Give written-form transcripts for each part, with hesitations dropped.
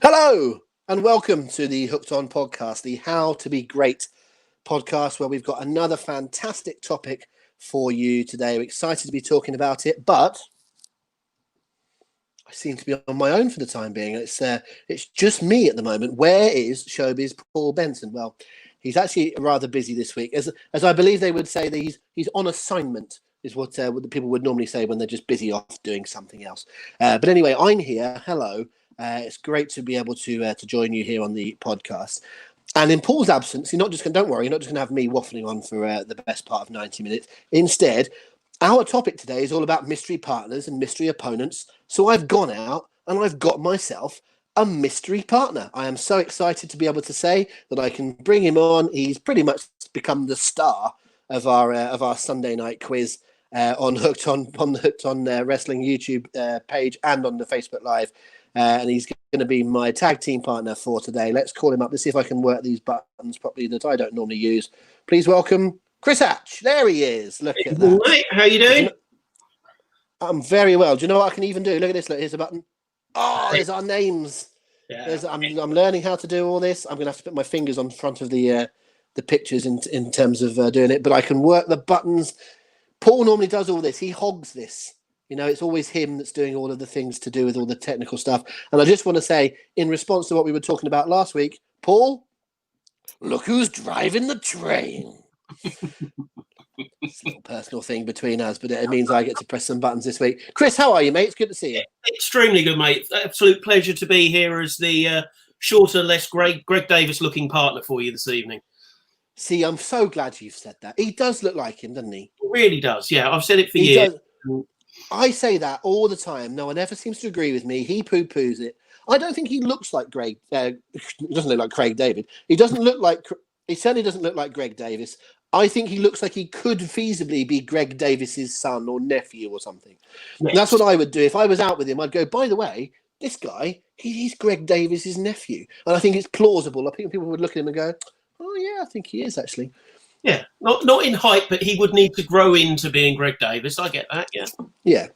Hello and welcome to the Hooked On podcast, the How to Be Great podcast, where we've got another fantastic topic for you today. We're excited to be talking about it, but I seem to be on my own for the time being. It's just me at the moment. Where is Showbiz Paul Benson? Well, he's actually rather busy this week, as I believe they would say that he's on assignment, is what the people would normally say when they're just busy off doing something else. But anyway, I'm here. Hello. It's great to be able to join you here on the podcast. And in Paul's absence, don't worry, you're not just going to have me waffling on for the best part of 90 minutes. Instead, our topic today is all about mystery partners and mystery opponents. So I've gone out and I've got myself a mystery partner. I am so excited to be able to say that I can bring him on. He's pretty much become the star of our Sunday night quiz on the Hooked On Wrestling YouTube page and on the Facebook Live. And he's going to be my tag team partner for today. Let's call him up. Let's see if I can work these buttons properly that I don't normally use. Please welcome Chris Hatch. There he is. Look at that. Mate, how you doing? I'm very well. Do you know what I can even do? Look at this. Look, here's a button. Oh, there's our names. Yeah. I'm learning how to do all this. I'm going to have to put my fingers on front of the pictures in terms of doing it. But I can work the buttons. Paul normally does all this. He hogs this. You know, it's always him that's doing all of the things to do with all the technical stuff. And I just want to say, in response to what we were talking about last week, Paul, look who's driving the train. It's a little personal thing between us, but it means I get to press some buttons this week. Chris, how are you, mate? It's good to see you. Extremely good, mate. Absolute pleasure to be here as the shorter, less Greg Davis-looking partner for you this evening. See, I'm so glad you've said that. He does look like him, doesn't he? He really does, yeah. I've said it for years. I say that all the time. No one ever seems to agree with me. He poo-poos it. I don't think he looks like Greg. He doesn't look like Craig David. He certainly doesn't look like Greg Davis. I think he looks like he could feasibly be Greg Davis's son or nephew or something. Yes. That's what I would do. If I was out with him, I'd go, by the way, this guy, he's Greg Davis's nephew. And I think it's plausible. I think people would look at him and go, oh, yeah, I think he is actually. Yeah, not in height, but he would need to grow into being Greg Davis. I get that, yeah. Yeah.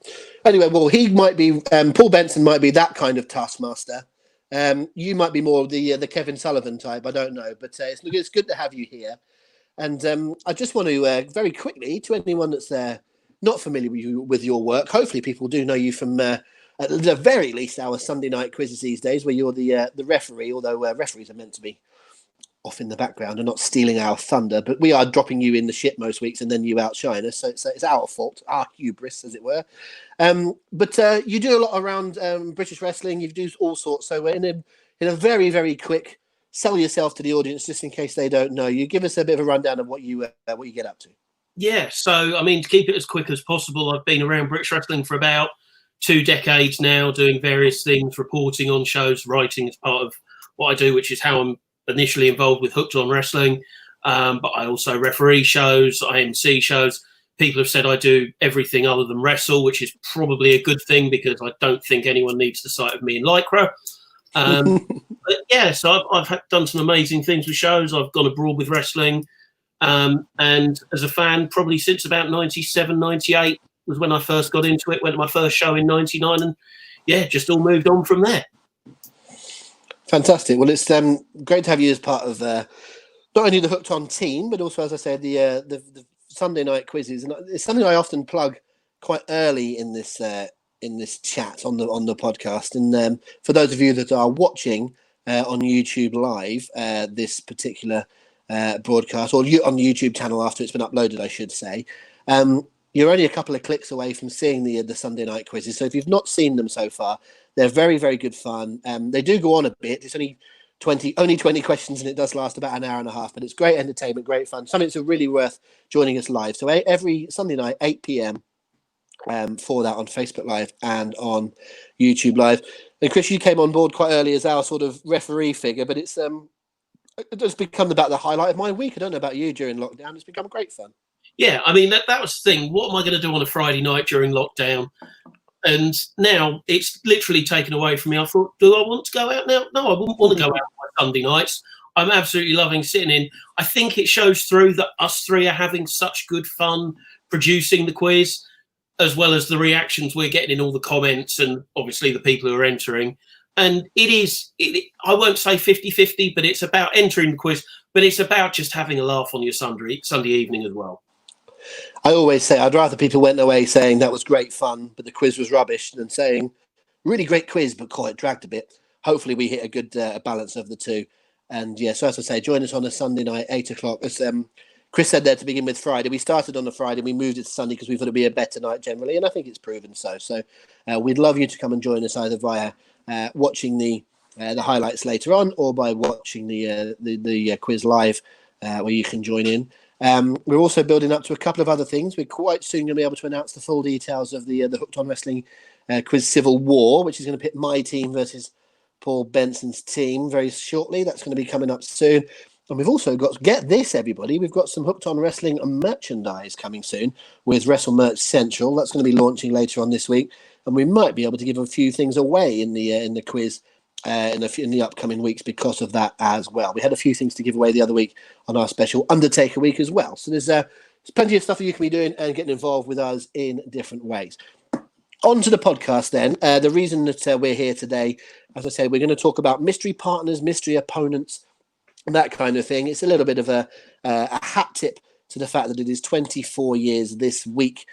Anyway, well, he might be, Paul Benson might be that kind of taskmaster. You might be more the Kevin Sullivan type, I don't know. But it's good to have you here. And I just want to, very quickly, to anyone that's not familiar with your work, hopefully people do know you from, at the very least, our Sunday night quizzes these days, where you're the referee, although referees are meant to be off in the background and not stealing our thunder, but we are dropping you in the shit most weeks and then you outshine us, so it's our fault, our hubris, as it were. But you do a lot around British wrestling. You do all sorts. So in a very, very quick, sell yourself to the audience, just in case they don't know you. Give us a bit of a rundown of what you get up to. Yeah, so I mean, to keep it as quick as possible, I've been around British wrestling for about 2 decades now, doing various things, reporting on shows, writing as part of what I do, which is how I'm initially involved with Hooked On Wrestling, but I also referee shows, I MC shows. People have said I do everything other than wrestle, which is probably a good thing because I don't think anyone needs the sight of me in Lycra. But yeah, so I've done some amazing things with shows. I've gone abroad with wrestling. And as a fan, probably since about 97, 98 was when I first got into it, went to my first show in 99 and yeah, just all moved on from there. Fantastic. Well, it's great to have you as part of not only the Hooked On team, but also, as I said, the Sunday night quizzes. And it's something I often plug quite early in this chat on the podcast. And for those of you that are watching on YouTube Live, this particular broadcast, or on the YouTube channel after it's been uploaded, I should say, you're only a couple of clicks away from seeing the Sunday night quizzes. So if you've not seen them so far, they're very, very good fun. They do go on a bit. It's only 20 questions, and it does last about an hour and a half. But it's great entertainment, great fun. Something that's really worth joining us live. So every Sunday night, 8 p.m. For that on Facebook Live and on YouTube Live. And Chris, you came on board quite early as our sort of referee figure, but it's become about the highlight of my week. I don't know about you during lockdown. It's become great fun. Yeah, I mean, that was the thing. What am I going to do on a Friday night during lockdown? And now it's literally taken away from me. I thought, do I want to go out now? No, I wouldn't want to go out on Sunday nights. I'm absolutely loving sitting in. I think it shows through that us three are having such good fun producing the quiz, as well as the reactions we're getting in all the comments and obviously the people who are entering. And I won't say 50-50, but it's about entering the quiz, but it's about just having a laugh on your Sunday evening as well. I always say I'd rather people went away saying that was great fun, but the quiz was rubbish, than saying really great quiz, but it dragged a bit. Hopefully we hit a good balance of the two. And yeah, so as I say, join us on a Sunday night, 8 o'clock. As Chris said there to begin with, Friday. We started on a Friday, we moved it to Sunday because we thought it'd be a better night generally, and I think it's proven so. So we'd love you to come and join us either via watching the highlights later on, or by watching the quiz live, where you can join in. We're also building up to a couple of other things. We're quite soon going to be able to announce the full details of the Hooked on Wrestling quiz Civil War, which is going to pit my team versus Paul Benson's team very shortly. That's going to be coming up soon. And we've also got, get this, everybody, we've got some Hooked on Wrestling merchandise coming soon with Wrestle Merch Central. That's going to be launching later on this week. And we might be able to give a few things away in the quiz in the upcoming weeks because of that as well. We had a few things to give away the other week on our special Undertaker week as well. So there's plenty of stuff that you can be doing and getting involved with us in different ways. On to the podcast then. The reason that we're here today, as I say, we're going to talk about mystery partners, mystery opponents, that kind of thing. It's a little bit of a hat tip to the fact that it is 24 years this week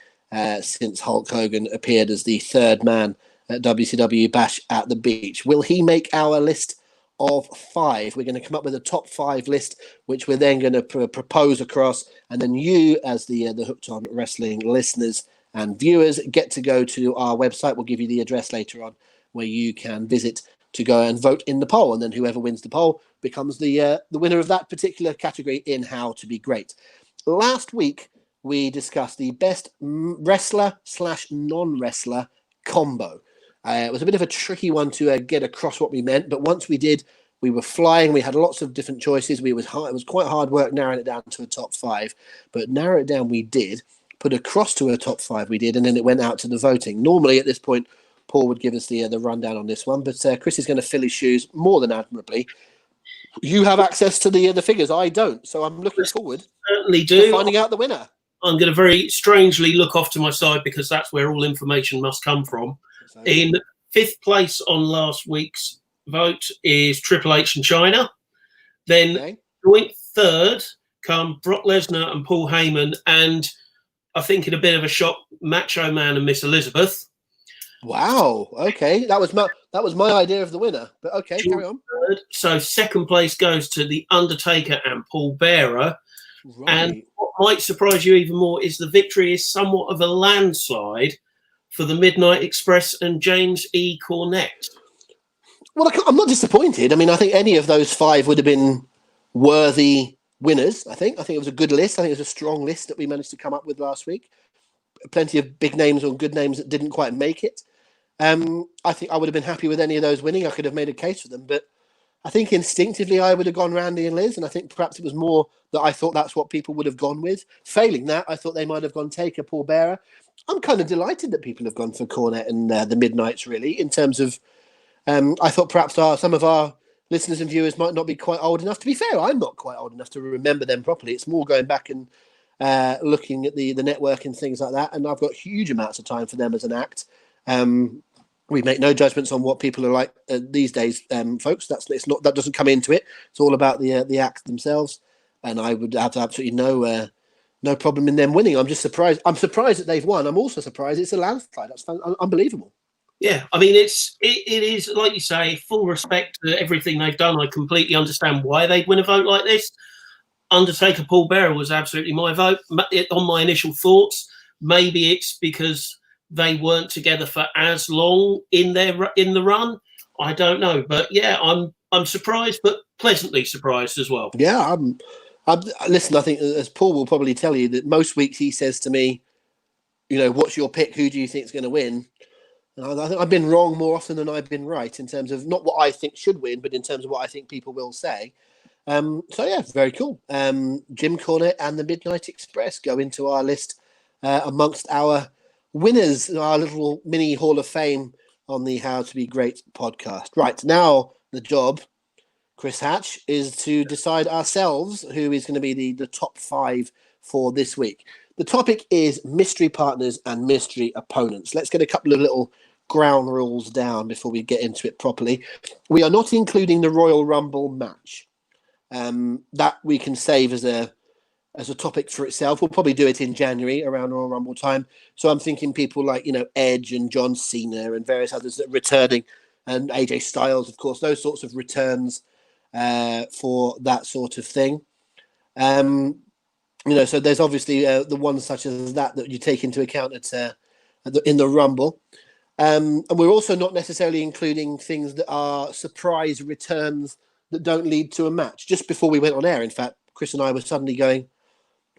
since Hulk Hogan appeared as the third man at WCW Bash at the Beach. Will he make our list of 5? We're going to come up with a top 5 list, which we're then going to propose across, and then you, as the Hooked on Wrestling listeners and viewers, get to go to our website. We'll give you the address later on where you can visit to go and vote in the poll, and then whoever wins the poll becomes the winner of that particular category in How to Be Great. Last week, we discussed the best wrestler/non-wrestler combo. It was a bit of a tricky one to get across what we meant, but once we did, we were flying. We had lots of different choices. It was quite hard work narrowing it down to a top 5, but narrow it down we did, put across to a top 5 we did, and then it went out to the voting. Normally at this point, Paul would give us the rundown on this one, but Chris is going to fill his shoes more than admirably. You have access to the figures. I don't, so I'm looking forward to finding out the winner. I'm going to very strangely look off to my side because that's where all information must come from. In 5th place on last week's vote is Triple H and China. Then joint 3rd come Brock Lesnar and Paul Heyman, and I think in a bit of a shock, Macho Man and Miss Elizabeth. Wow. Okay, that was my idea of the winner. But okay, carry on. So 2nd place goes to the Undertaker and Paul Bearer. Right. And what might surprise you even more is the victory is somewhat of a landslide for the Midnight Express and James E. Cornette. Well, I'm not disappointed. I mean, I think any of those 5 would have been worthy winners. I think it was a good list. I think it was a strong list that we managed to come up with last week. Plenty of big names or good names that didn't quite make it. I think I would have been happy with any of those winning. I could have made a case for them, but I think instinctively I would have gone Randy and Liz, and I think perhaps it was more that I thought that's what people would have gone with. Failing that, I thought they might have gone Taker, Paul Bearer. I'm kind of delighted that people have gone for Cornette and the Midnights, really, in terms of I thought perhaps some of our listeners and viewers might not be quite old enough. To be fair, I'm not quite old enough to remember them properly. It's more going back and looking at the network and things like that, and I've got huge amounts of time for them as an act. We make no judgments on what people are like these days, folks. That doesn't come into it. It's all about the acts themselves, and I would have absolutely no problem in them winning. I'm just surprised. I'm surprised that they've won. I'm also surprised it's a landslide. That's unbelievable. Yeah, I mean, it is like you say, full respect to everything they've done. I completely understand why they'd win a vote like this. Undertaker Paul Bearer was absolutely my vote. On my initial thoughts, maybe it's because they weren't together for as long in the run. I don't know, but yeah, I'm surprised, but pleasantly surprised as well. Yeah, listen. I think as Paul will probably tell you that most weeks he says to me, what's your pick? Who do you think is going to win? And I think I've been wrong more often than I've been right in terms of not what I think should win, but in terms of what I think people will say. So yeah, very cool. Jim Cornette and the Midnight Express go into our list amongst our winners in our little mini Hall of Fame on the How to Be Great podcast. Right, now the job, Chris Hatch, is to decide ourselves who is going to be the top 5 for this week. The topic is mystery partners and mystery opponents. Let's get a couple of little ground rules down before we get into it properly. We are not including the Royal Rumble match. That we can save as a topic for itself. We'll probably do it in January around Royal Rumble time. So I'm thinking people like, Edge and John Cena and various others that are returning, and AJ Styles, of course, those sorts of returns for that sort of thing. So there's obviously the ones such as that you take into account in the Rumble. And we're also not necessarily including things that are surprise returns that don't lead to a match. Just before we went on air, in fact, Chris and I were suddenly going,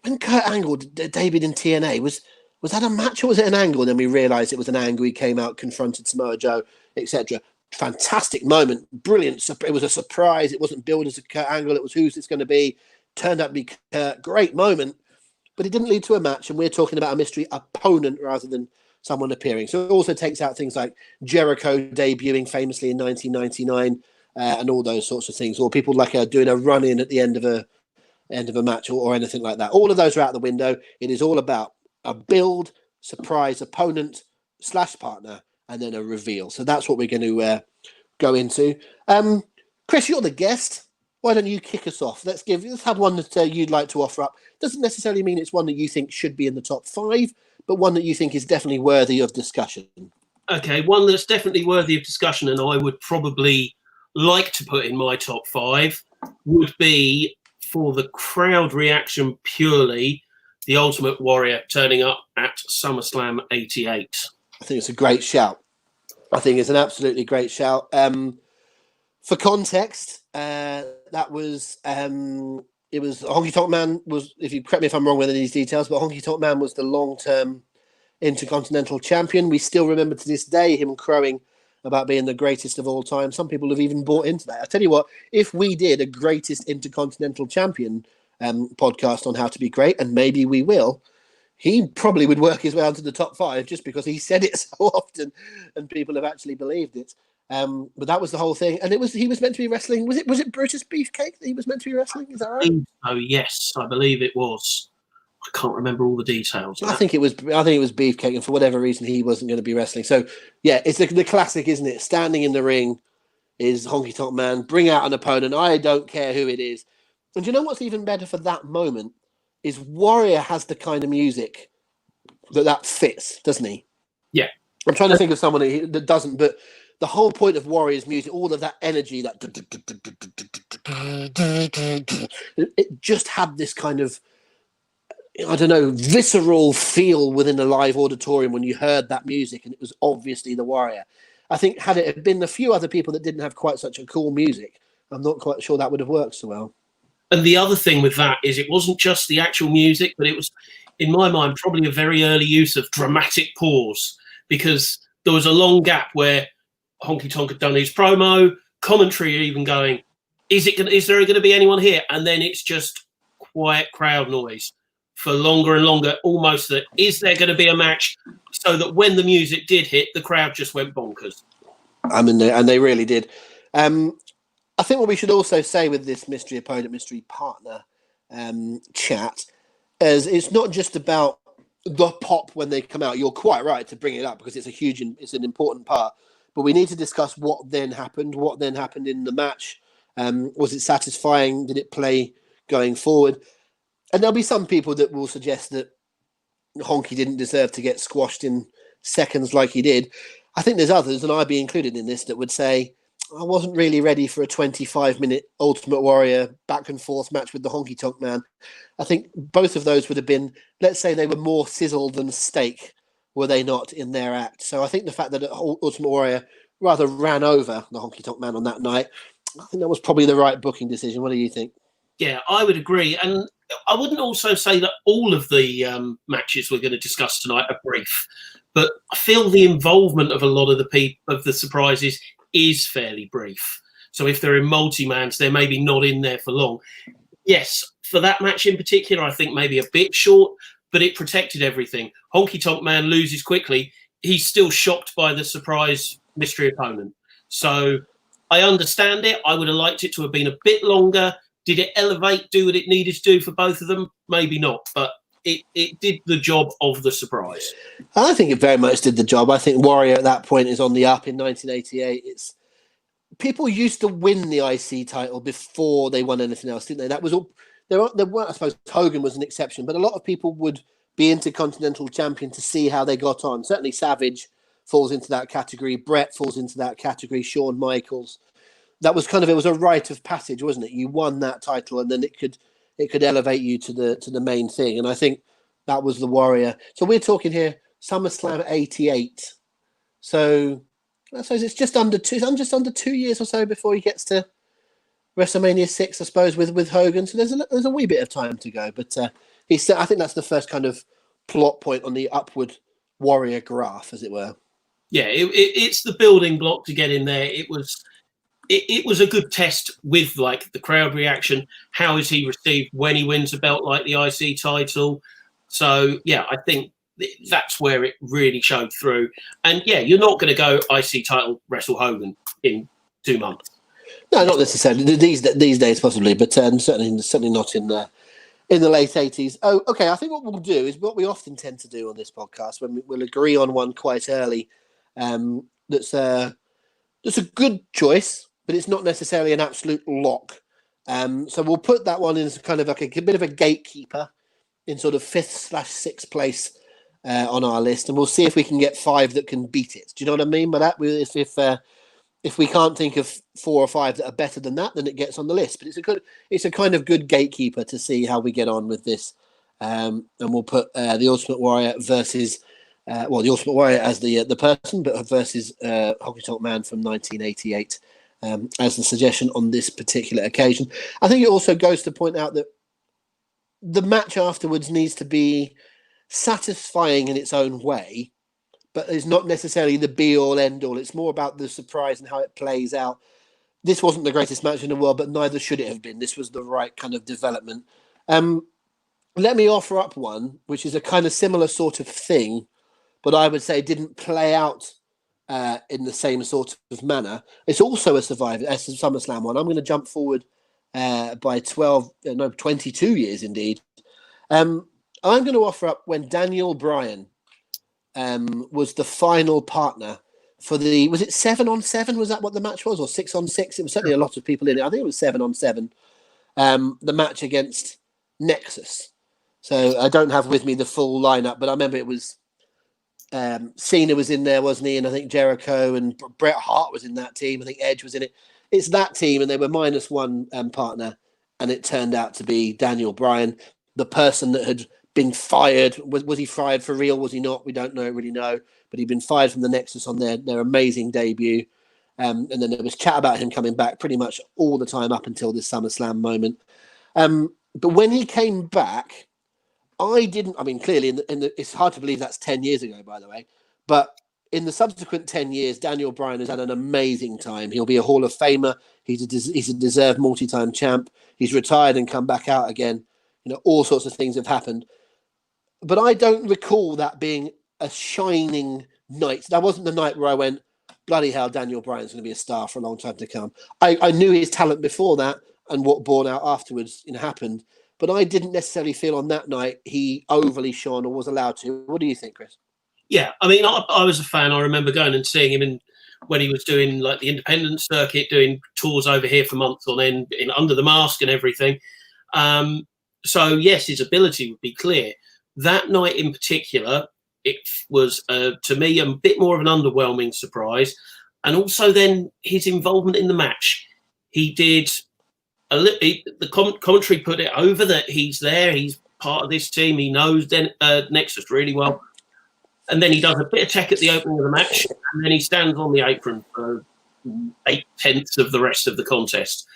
when Kurt Angle debuted in TNA, was that a match or was it an angle? And then we realised it was an angle. He came out, confronted Samoa Joe, etc. Fantastic moment, brilliant. It was a surprise. It wasn't billed as a Kurt Angle. It was who's this going to be? Turned out to be Kurt. Great moment, but it didn't lead to a match. And we're talking about a mystery opponent rather than someone appearing. So it also takes out things like Jericho debuting famously in 1999 and all those sorts of things, or people like doing a run-in at the end of a match or anything like that. All of those are out the window. It is all about a build, surprise opponent / partner, and then a reveal. So that's what we're going to go into. Chris, you're the guest. Why don't you kick us off? Let's have one that you'd like to offer up. Doesn't necessarily mean it's one that you think should be in the top 5, but one that you think is definitely worthy of discussion. Okay, one that's definitely worthy of discussion, and I would probably like to put in my top 5 would be, for the crowd reaction purely, the Ultimate Warrior turning up at SummerSlam 88. I think it's a great shout. I think it's an absolutely great shout. For context, that was it was Honky Tonk Man was, if you correct me if I'm wrong with any of these details, but Honky Tonk Man was the long-term Intercontinental Champion. We still remember to this day him crowing about being the greatest of all time. Some people have even bought into that. I tell you what, if we did a greatest Intercontinental Champion podcast on how to be great, and maybe we will, he probably would work his way onto the top 5 just because he said it so often and people have actually believed it. But that was the whole thing, and he was meant to be wrestling. Was it Brutus Beefcake that he was meant to be wrestling? Is that right? Oh yes, I believe it was. I can't remember all the details. I think it was Beefcake, and for whatever reason, he wasn't going to be wrestling. So yeah, it's the classic, isn't it? Standing in the ring is Honky Tonk Man. Bring out an opponent. I don't care who it is. And do you know what's even better for that moment is Warrior has the kind of music that fits, doesn't he? Yeah. I'm trying to think of someone that doesn't, but the whole point of Warrior's music, all of that energy, that it just had this kind of, I don't know, visceral feel within a live auditorium when you heard that music, and it was obviously the Warrior. I think had it been a few other people that didn't have quite such a cool music, I'm not quite sure that would have worked so well. And the other thing with that is it wasn't just the actual music, but it was, in my mind, probably a very early use of dramatic pause, because there was a long gap where Honky Tonk had done his promo, commentary even going, is there going to be anyone here? And then it's just quiet crowd noise for longer and longer, almost that, is there going to be a match? So that when the music did hit, the crowd just went bonkers. I mean, and they really did. I think what we should also say with this mystery opponent, mystery partner chat is it's not just about the pop when they come out. You're quite right to bring it up because it's an important part. But we need to discuss what then happened in the match. Was it satisfying? Did it play going forward? And there'll be some people that will suggest that Honky didn't deserve to get squashed in seconds like he did. I think there's others, and I'd be included in this, that would say, I wasn't really ready for a 25-minute Ultimate Warrior back and forth match with the Honky Tonk Man. I think both of those would have been, let's say they were more sizzle than steak, were they not, in their act. So I think the fact that Ultimate Warrior rather ran over the Honky Tonk Man on that night, I think that was probably the right booking decision. What do you think? Yeah, I would agree. And I wouldn't also say that all of the matches we're going to discuss tonight are brief, but I feel the involvement of a lot of the surprises is fairly brief. So if they're in multi-mans, they're maybe not in there for long. Yes, for that match in particular, I think maybe a bit short, but it protected everything. Honky Tonk Man loses quickly. He's still shocked by the surprise mystery opponent. So I understand it. I would have liked it to have been a bit longer. Did it elevate, do what it needed to do for both of them? Maybe not, but it did the job of the surprise. I think it very much did the job. I think Warrior at that point is on the up in 1988. It's people used to win the IC title before they won anything else, didn't they? That was all. There were, I suppose Hogan was an exception, but a lot of people would be Intercontinental Champion to see how they got on. Certainly Savage falls into that category. Brett falls into that category. Shawn Michaels. That was it was a rite of passage, wasn't it? You won that title, and then it could elevate you to the main thing. And I think that was the Warrior. So we're talking here SummerSlam '88. So I suppose it's just under 2 years or so before he gets to WrestleMania 6, I suppose, with Hogan. So there's a wee bit of time to go. But I think that's the first kind of plot point on the upward Warrior graph, as it were. Yeah, it's the building block to get in there. It was a good test with like the crowd reaction. How is he received when he wins a belt like the IC title? So yeah, I think that's where it really showed through. And yeah, you're not going to go IC title wrestle Hogan in 2 months. No, not necessarily these days, possibly, but certainly not in the late 80s. Oh, okay. I think what we'll do is what we often tend to do on this podcast when we'll agree on one quite early. That's a good choice, but it's not necessarily an absolute lock. So we'll put that one in as kind of like a bit of a gatekeeper in sort of 5th/6th place on our list, and we'll see if we can get 5 that can beat it. Do you know what I mean by that? If we can't think of 4 or 5 that are better than that, then it gets on the list. But it's a kind of good gatekeeper to see how we get on with this. And we'll put the Ultimate Warrior versus the Ultimate Warrior as the person, but versus Honky Tonk Man from 1988 as the suggestion on this particular occasion. I think it also goes to point out that the match afterwards needs to be satisfying in its own way, but it's not necessarily the be-all, end-all. It's more about the surprise and how it plays out. This wasn't the greatest match in the world, but neither should it have been. This was the right kind of development. Let me offer up one, which is a kind of similar sort of thing, but I would say didn't play out in the same sort of manner. It's also a SummerSlam one. I'm going to jump forward by 22 years indeed. I'm going to offer up when Daniel Bryan was the final partner for was it 7-on-7? Was that what the match was, or 6-on-6? It was certainly a lot of people in it. I think it was 7-on-7. The match against Nexus. So I don't have with me the full lineup, but I remember it was Cena was in there, wasn't he? And I think Jericho and Bret Hart was in that team. I think Edge was in it. It's that team, and they were -1 partner, and it turned out to be Daniel Bryan, the person that had been fired. Was he fired for real? Was he not? We don't really know. But he'd been fired from the Nexus on their amazing debut. And then there was chat about him coming back pretty much all the time up until this SummerSlam moment. But when he came back, clearly, it's hard to believe that's 10 years ago, by the way. But in the subsequent 10 years, Daniel Bryan has had an amazing time. He'll be a Hall of Famer. He's a deserved multi-time champ. He's retired and come back out again. You know, all sorts of things have happened. But I don't recall that being a shining night. That wasn't the night where I went, bloody hell, Daniel Bryan's going to be a star for a long time to come. I knew his talent before that, and what borne out afterwards happened. But I didn't necessarily feel on that night he overly shone or was allowed to. What do you think, Chris? Yeah, I mean, I was a fan. I remember going and seeing him when he was doing like the independent circuit, doing tours over here for months on end, Under the Mask and everything. So yes, his ability would be clear. That night in particular, it was to me a bit more of an underwhelming surprise, and also then his involvement in the match. He did the commentary put it over that he's there, he's part of this team, he knows Nexus really well. And then he does a bit of tech at the opening of the match, and then he stands on the apron for 8/10 of the rest of the contest.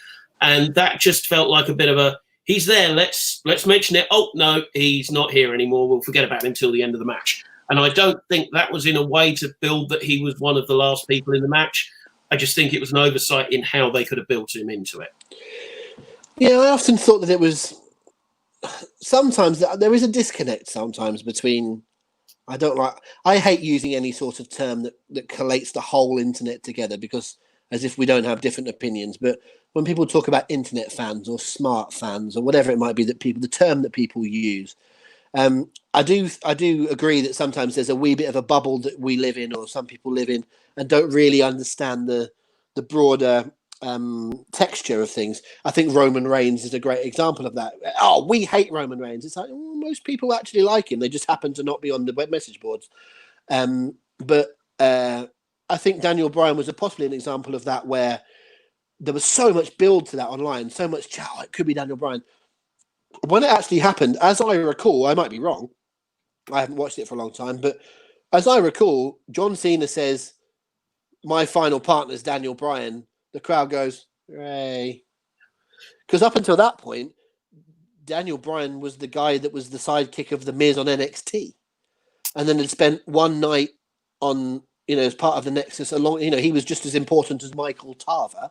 And that just felt like a bit of a, he's there, let's mention it. Oh, no, he's not here anymore. We'll forget about him until the end of the match. And I don't think that was in a way to build that he was one of the last people in the match. I just think it was an oversight in how they could have built him into it. Yeah, I often thought that it was sometimes there is a disconnect sometimes between. I hate using any sort of term that collates the whole internet together, because as if we don't have different opinions. But when people talk about internet fans or smart fans or whatever it might be, the term that people use, I do agree that sometimes there's a wee bit of a bubble that we live in, or some people live in, and don't really understand the broader texture of things. I think Roman Reigns is a great example of that. Oh, we hate Roman Reigns. It's like, most people actually like him. They just happen to not be on the web message boards. But I think Daniel Bryan was possibly an example of that, where there was so much build to that online, so much chat. Oh, it could be Daniel Bryan. When it actually happened, as I recall, I might be wrong, I haven't watched it for a long time, but as I recall, John Cena says, "My final partner is Daniel Bryan." The crowd goes, "Hooray!" Because up until that point, Daniel Bryan was the guy that was the sidekick of The Miz on NXT, and then had spent one night on, as part of the Nexus along. He was just as important as Michael Tarver,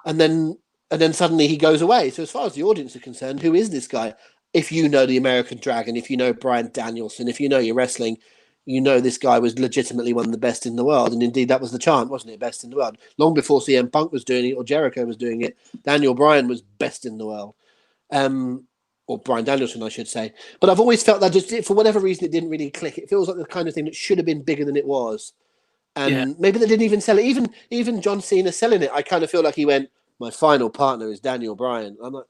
and then suddenly he goes away. So as far as the audience are concerned, who is this guy? If you know the American Dragon, if you know Bryan Danielson, if you know your wrestling, this guy was legitimately one of the best in the world. And indeed, that was the chant, wasn't it? Best in the world. Long before CM Punk was doing it or Jericho was doing it, Daniel Bryan was best in the world. Or Bryan Danielson, I should say. But I've always felt that just for whatever reason, it didn't really click. It feels like the kind of thing that should have been bigger than it was. And maybe they didn't even sell it. Even John Cena selling it, I kind of feel like he went, "My final partner is Daniel Bryan." I'm like,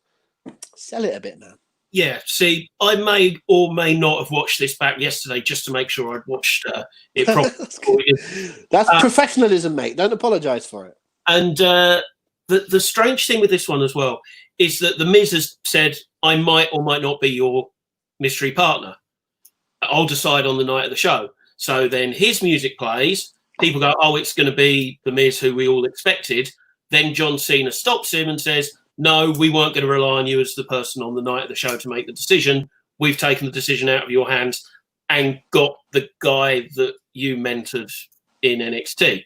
sell it a bit, man. Yeah, see, I may or may not have watched this back yesterday just to make sure I'd watched it properly. That's professionalism, mate. Don't apologise for it. And the strange thing with this one as well is that The Miz has said, "I might or might not be your mystery partner. I'll decide on the night of the show." So then his music plays. People go, "Oh, it's going to be The Miz, who we all expected." Then John Cena stops him and says, "No, we weren't going to rely on you as the person on the night of the show to make the decision. We've taken the decision out of your hands and got the guy that you mentored in NXT."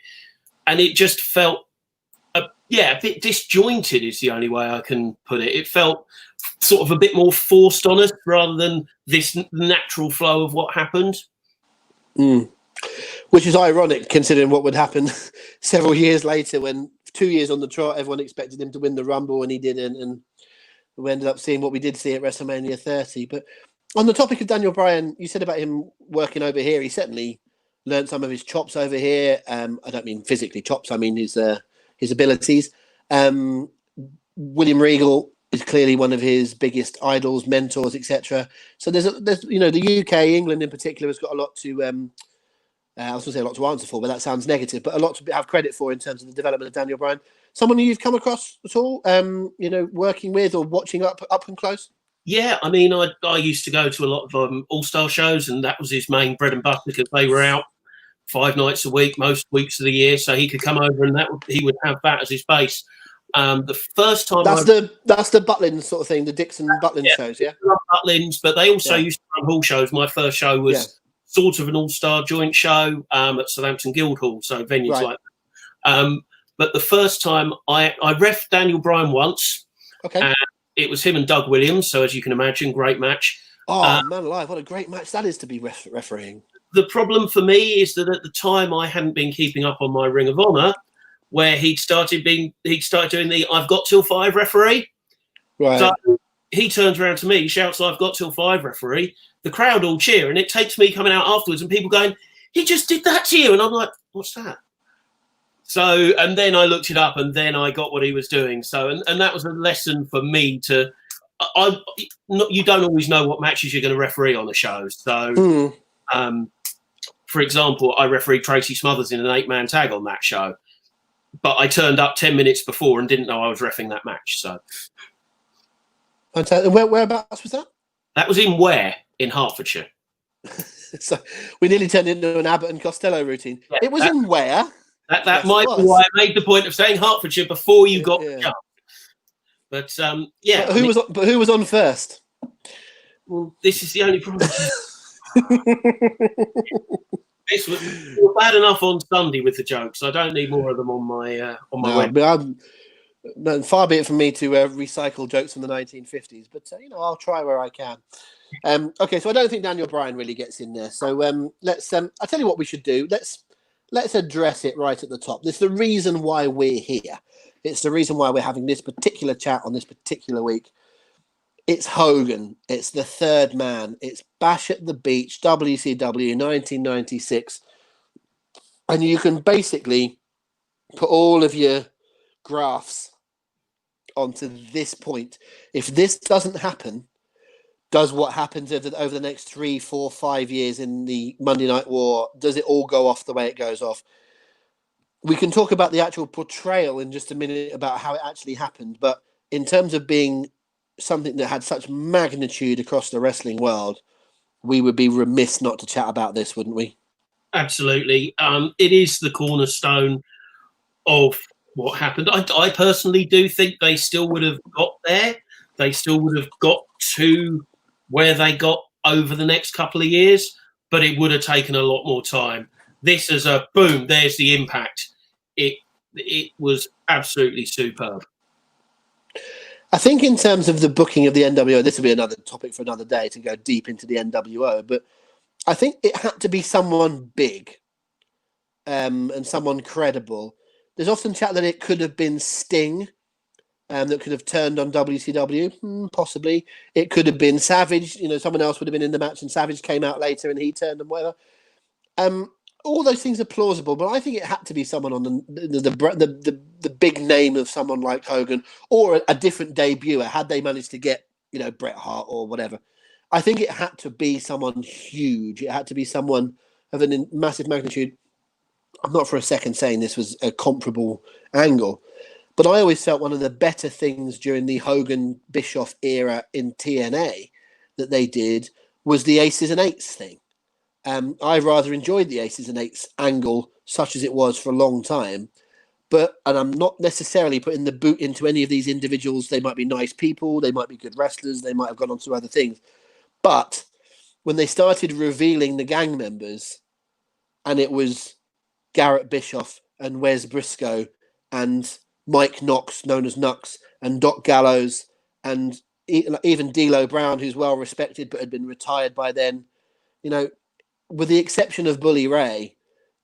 And it just felt, a bit disjointed is the only way I can put it. It felt sort of a bit more forced on us rather than this natural flow of what happened. Which is ironic, considering what would happen several years later when 2 years on the trot, everyone expected him to win the Rumble and he didn't, and we ended up seeing what we did see at WrestleMania 30. But on the topic of Daniel Bryan, you said about him working over here. He certainly learned some of his chops over here. I don't mean physically chops. I mean his abilities. William Regal is clearly one of his biggest idols, mentors, etc. So there's the UK, England in particular, has got a lot to. I was going to say a lot to answer for, but that sounds negative. But a lot to have credit for in terms of the development of Daniel Bryan. Someone who you've come across at all, working with or watching up and close? Yeah, I mean, I used to go to a lot of all-star shows, and that was his main bread and butter because they were out 5 nights a week, most weeks of the year. So he could come over, and he would have that as his base. The first time that's the Butlin sort of thing, the Dixon Butlin shows, yeah. Butlins, but they also used to run hall shows. My first show was sort of an all-star joint show at Southampton Guildhall, so venues like that. But the first time I ref Daniel Bryan once. Okay. And it was him and Doug Williams, so as you can imagine, great match. Oh, man alive, what a great match that is to be refereeing. The problem for me is that at the time I hadn't been keeping up on my Ring of Honor, where he'd started doing the "I've got till 5" referee. Right. So he turns around to me, shouts, "I've got till 5" referee. The crowd all cheer, and it takes me coming out afterwards and people going, "He just did that to you," and I'm like, "What's that?" So, and then I looked it up, and then I got what he was doing. So, and that was a lesson for me to. You don't always know what matches you're going to referee on a show. So, for example, I refereed Tracy Smothers in an 8-man tag on that show, but I turned up 10 minutes before and didn't know I was reffing that match. So, fantastic. Whereabouts was that? That was in Ware in Hertfordshire. So we nearly turned into an Abbott and Costello routine. Yeah, it was in Ware. That might be why I made the point of saying Hertfordshire before you got the jump. But But who was on first? Well, this is the only problem. This was bad enough on Sunday with the jokes. I don't need more of them on my web. Far be it from me to recycle jokes from the 1950s, but I'll try where I can. Okay, so I don't think Daniel Bryan really gets in there. So let's. I'll tell you what we should do. Let's address it right at the top. It's the reason why we're here. It's the reason why we're having this particular chat on this particular week. It's Hogan. It's the third man. It's Bash at the Beach, WCW, 1996. And you can basically put all of your graphs onto this point. If this doesn't happen, does what happens over the next 3, 4, 5 years in the Monday Night War, does it all go off the way it goes off? We can talk about the actual portrayal in just a minute about how it actually happened, but in terms of being something that had such magnitude across the wrestling world, we would be remiss not to chat about this, wouldn't we? Absolutely. It is the cornerstone of what happened. I personally do think they still would have got there. They still would have got to where they got over the next couple of years, but it would have taken a lot more time. This is a boom, there's the impact. It was absolutely superb. I think in terms of the booking of the NWO, this will be another topic for another day to go deep into the NWO, but I think it had to be someone big and someone credible. There's often chat that it could have been Sting that could have turned on WCW, possibly. It could have been Savage, someone else would have been in the match and Savage came out later and he turned and whatever. All those things are plausible, but I think it had to be someone on the big name of someone like Hogan or a different debuter. Had they managed to get Bret Hart or whatever, I think it had to be someone huge. It had to be someone of a massive magnitude. I'm not for a second saying this was a comparable angle, but I always felt one of the better things during the Hogan Bischoff era in TNA that they did was the Aces and Eights thing. I rather enjoyed the Aces and Eights angle, such as it was for a long time. And I'm not necessarily putting the boot into any of these individuals. They might be nice people. They might be good wrestlers. They might have gone on to other things. But when they started revealing the gang members, and it was Garrett Bischoff and Wes Briscoe and Mike Knox, known as Nux, and Doc Gallows, and even D'Lo Brown, who's well respected but had been retired by then, with the exception of Bully Ray,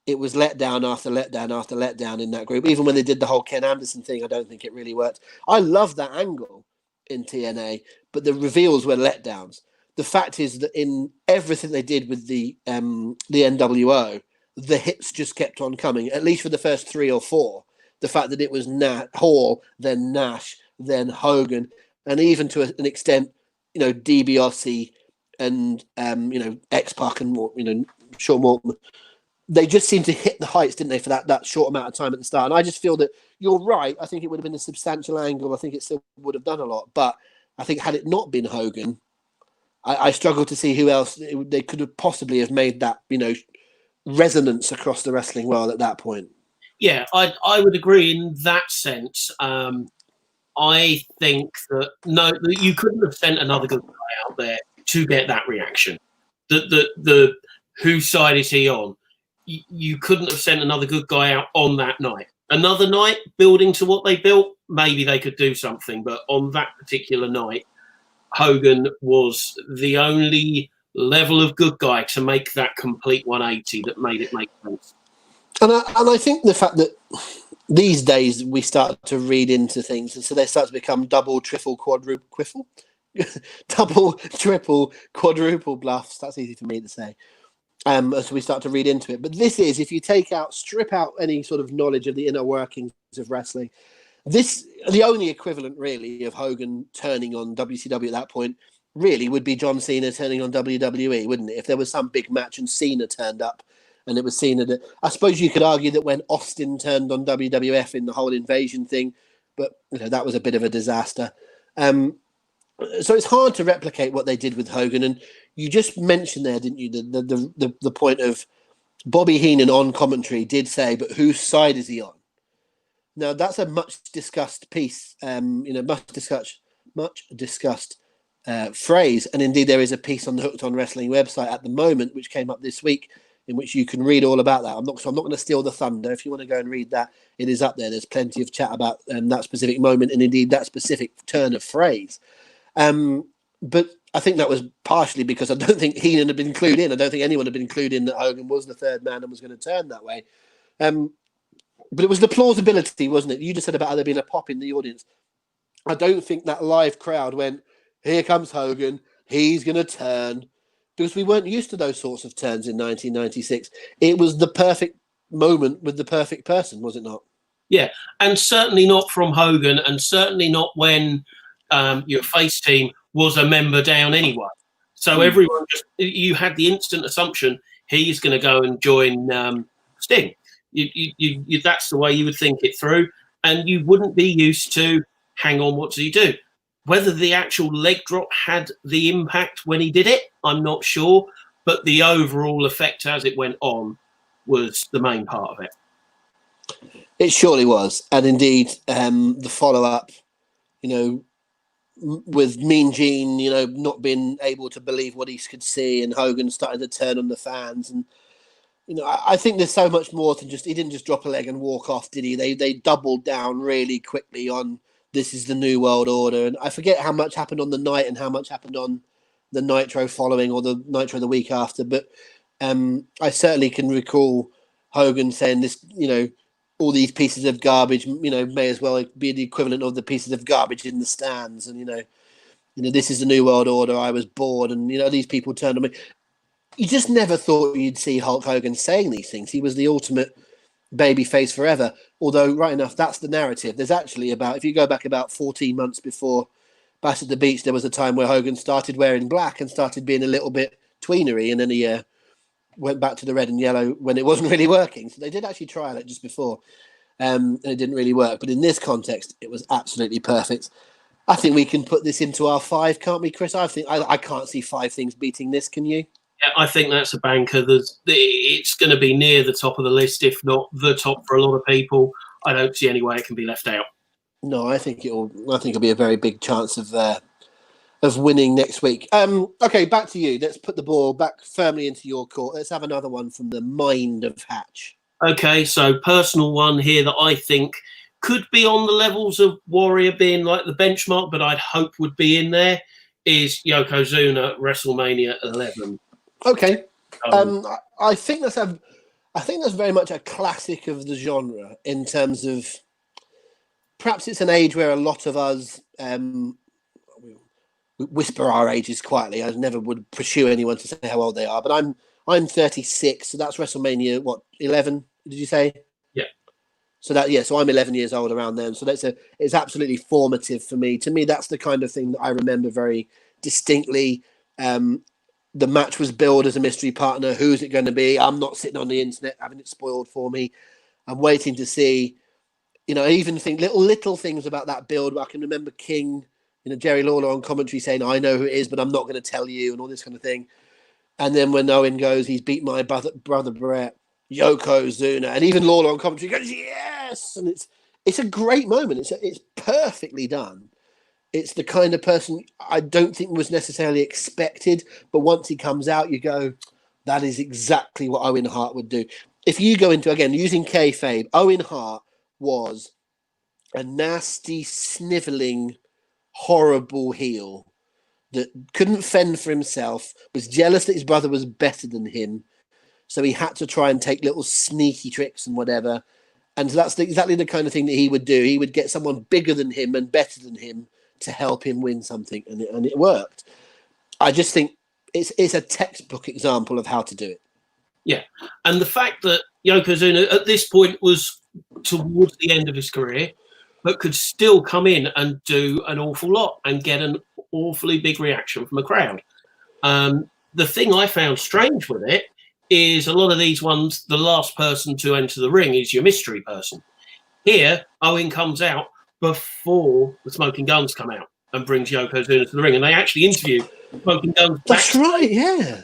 it was letdown after letdown after letdown in that group. Even when they did the whole Ken Anderson thing, I don't think it really worked. I love that angle in TNA, but the reveals were letdowns. The fact is that in everything they did with the NWO, the hits just kept on coming, at least for the first 3 or 4. The fact that it was Hall, then Nash, then Hogan, and even to an extent, DiBiase and X-Pac and Shawn Morton, they just seemed to hit the heights, didn't they, for that short amount of time at the start? And I just feel that you're right. I think it would have been a substantial angle. I think it still would have done a lot. But I think had it not been Hogan, I struggle to see who else they could have possibly have made that resonance across the wrestling world at that point. Yeah, I would agree in that sense. I think that you couldn't have sent another good guy out there to get that reaction. The whose side is he on? You couldn't have sent another good guy out on that night. Another night, building to what they built, maybe they could do something. But on that particular night, Hogan was the only level of good guy to make that complete 180 that made it make sense. And I think the fact that these days we start to read into things, and so they start to become double, triple, quadruple, double, triple, quadruple bluffs. That's easy for me to say. As we start to read into it. But this is, if you strip out any sort of knowledge of the inner workings of wrestling, the only equivalent really of Hogan turning on WCW at that point really would be John Cena turning on WWE, wouldn't it? If there was some big match and Cena turned up and it was Cena that, I suppose you could argue that when Austin turned on WWF in the whole invasion thing, but that was a bit of a disaster. So it's hard to replicate what they did with Hogan. And you just mentioned there, didn't you, the point of Bobby Heenan on commentary did say, but whose side is he on? Now, that's a much discussed piece, much discussed phrase. And indeed, there is a piece on the Hooked on Wrestling website at the moment, which came up this week, in which you can read all about that. I'm not going to steal the thunder. If you want to go and read that, it is up there. There's plenty of chat about that specific moment and indeed that specific turn of phrase. But I think that was partially because I don't think Heenan had been included in. I don't think anyone had been included in that Hogan was the third man and was going to turn that way. But it was the plausibility, wasn't it? You just said about there being a pop in the audience. I don't think that live crowd went, here comes Hogan. He's going to turn. Because we weren't used to those sorts of turns in 1996. It was the perfect moment with the perfect person, was it not? Yeah, and certainly not from Hogan, and certainly not when your face team was a member down anyway. So everyone you had the instant assumption he's going to go and join Sting. That's the way you would think it through, and you wouldn't be used to, hang on, what does he do? Whether the actual leg drop had the impact when he did it, I'm not sure, but the overall effect as it went on was the main part of it. It surely was. And indeed, the follow-up, with Mean Gene, not being able to believe what he could see, and Hogan starting to turn on the fans. And, I think there's so much more than just, he didn't just drop a leg and walk off, did he? They doubled down really quickly on this is the New World Order. And I forget how much happened on the night and how much happened on the Nitro following or the Nitro the week after. But I certainly can recall Hogan saying this, all these pieces of garbage, may as well be the equivalent of the pieces of garbage in the stands. And, this is the New World Order. I was bored. And, these people turned on me. You just never thought you'd see Hulk Hogan saying these things. He was the ultimate babyface forever. Although, right enough, that's the narrative. There's actually if you go back about 14 months before Bash at the Beach, there was a time where Hogan started wearing black and started being a little bit tweenery. And then he went back to the red and yellow when it wasn't really working. So they did actually trial it just before, and it didn't really work. But in this context, it was absolutely perfect. I think we can put this into our 5, can't we, Chris? I can't see 5 things beating this. Can you? Yeah, I think that's a banker. It's going to be near the top of the list, if not the top for a lot of people. I don't see any way it can be left out. No, I think it'll be a very big chance of winning next week. Okay, back to you. Let's put the ball back firmly into your court. Let's have another one from the mind of Hatch. Okay, so personal one here that I think could be on the levels of Warrior being like the benchmark, but I'd hope would be in there, is Yokozuna at WrestleMania 11. Okay. I think that's very much a classic of the genre in terms of perhaps it's an age where a lot of us whisper our ages quietly. I never would pursue anyone to say how old they are, but I'm 36, so that's WrestleMania 11? Did you say? Yeah. So so I'm 11 years old around then. So it's absolutely formative for me. To me, that's the kind of thing that I remember very distinctly. The match was billed as a mystery partner. Who's it going to be? I'm not sitting on the internet having it spoiled for me. I'm waiting to see. I even think little things about that build. I can remember King, Jerry Lawler on commentary saying, "I know who it is, but I'm not going to tell you," and all this kind of thing. And then when Owen goes, "He's beat my brother Brett, Yokozuna," and even Lawler on commentary goes, "Yes!" And it's a great moment. It's perfectly done. It's the kind of person I don't think was necessarily expected, but once he comes out, you go, "That is exactly what Owen Hart would do." If you go into, again, using kayfabe, Owen Hart was a nasty, sniveling, horrible heel that couldn't fend for himself, was jealous that his brother was better than him, so he had to try and take little sneaky tricks and whatever. And that's exactly the kind of thing that he would do. He would get someone bigger than him and better than him to help him win something, and it worked. I just think it's a textbook example of how to do it. Yeah, and the fact that Yokozuna at this point was towards the end of his career, but could still come in and do an awful lot and get an awfully big reaction from a crowd. The thing I found strange with it is a lot of these ones, the last person to enter the ring is your mystery person. Here, Owen comes out before the Smoking Guns come out and brings Yokozuna to the ring, and they actually interview Smoking Guns. That's right, yeah.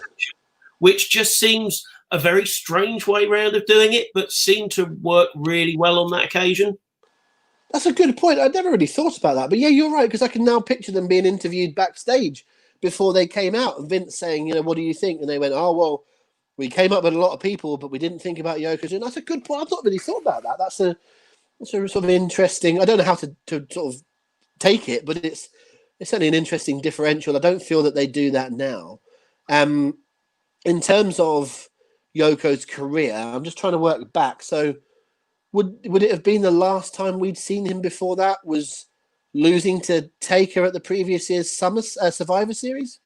Which just seems a very strange way round of doing it, but seemed to work really well on that occasion. That's a good point. I'd never really thought about that. But yeah, you're right, because I can now picture them being interviewed backstage before they came out, and Vince saying, what do you think? And they went, "Oh, well, we came up with a lot of people, but we didn't think about Yokozuna." That's a good point. I've not really thought about that. That's a sort of interesting. I don't know how to sort of take it, but it's certainly an interesting differential. I don't feel that they do that now. In terms of Yoko's career, I'm just trying to work back. So would it have been the last time we'd seen him before that was losing to Taker at the previous year's Summer Survivor Series.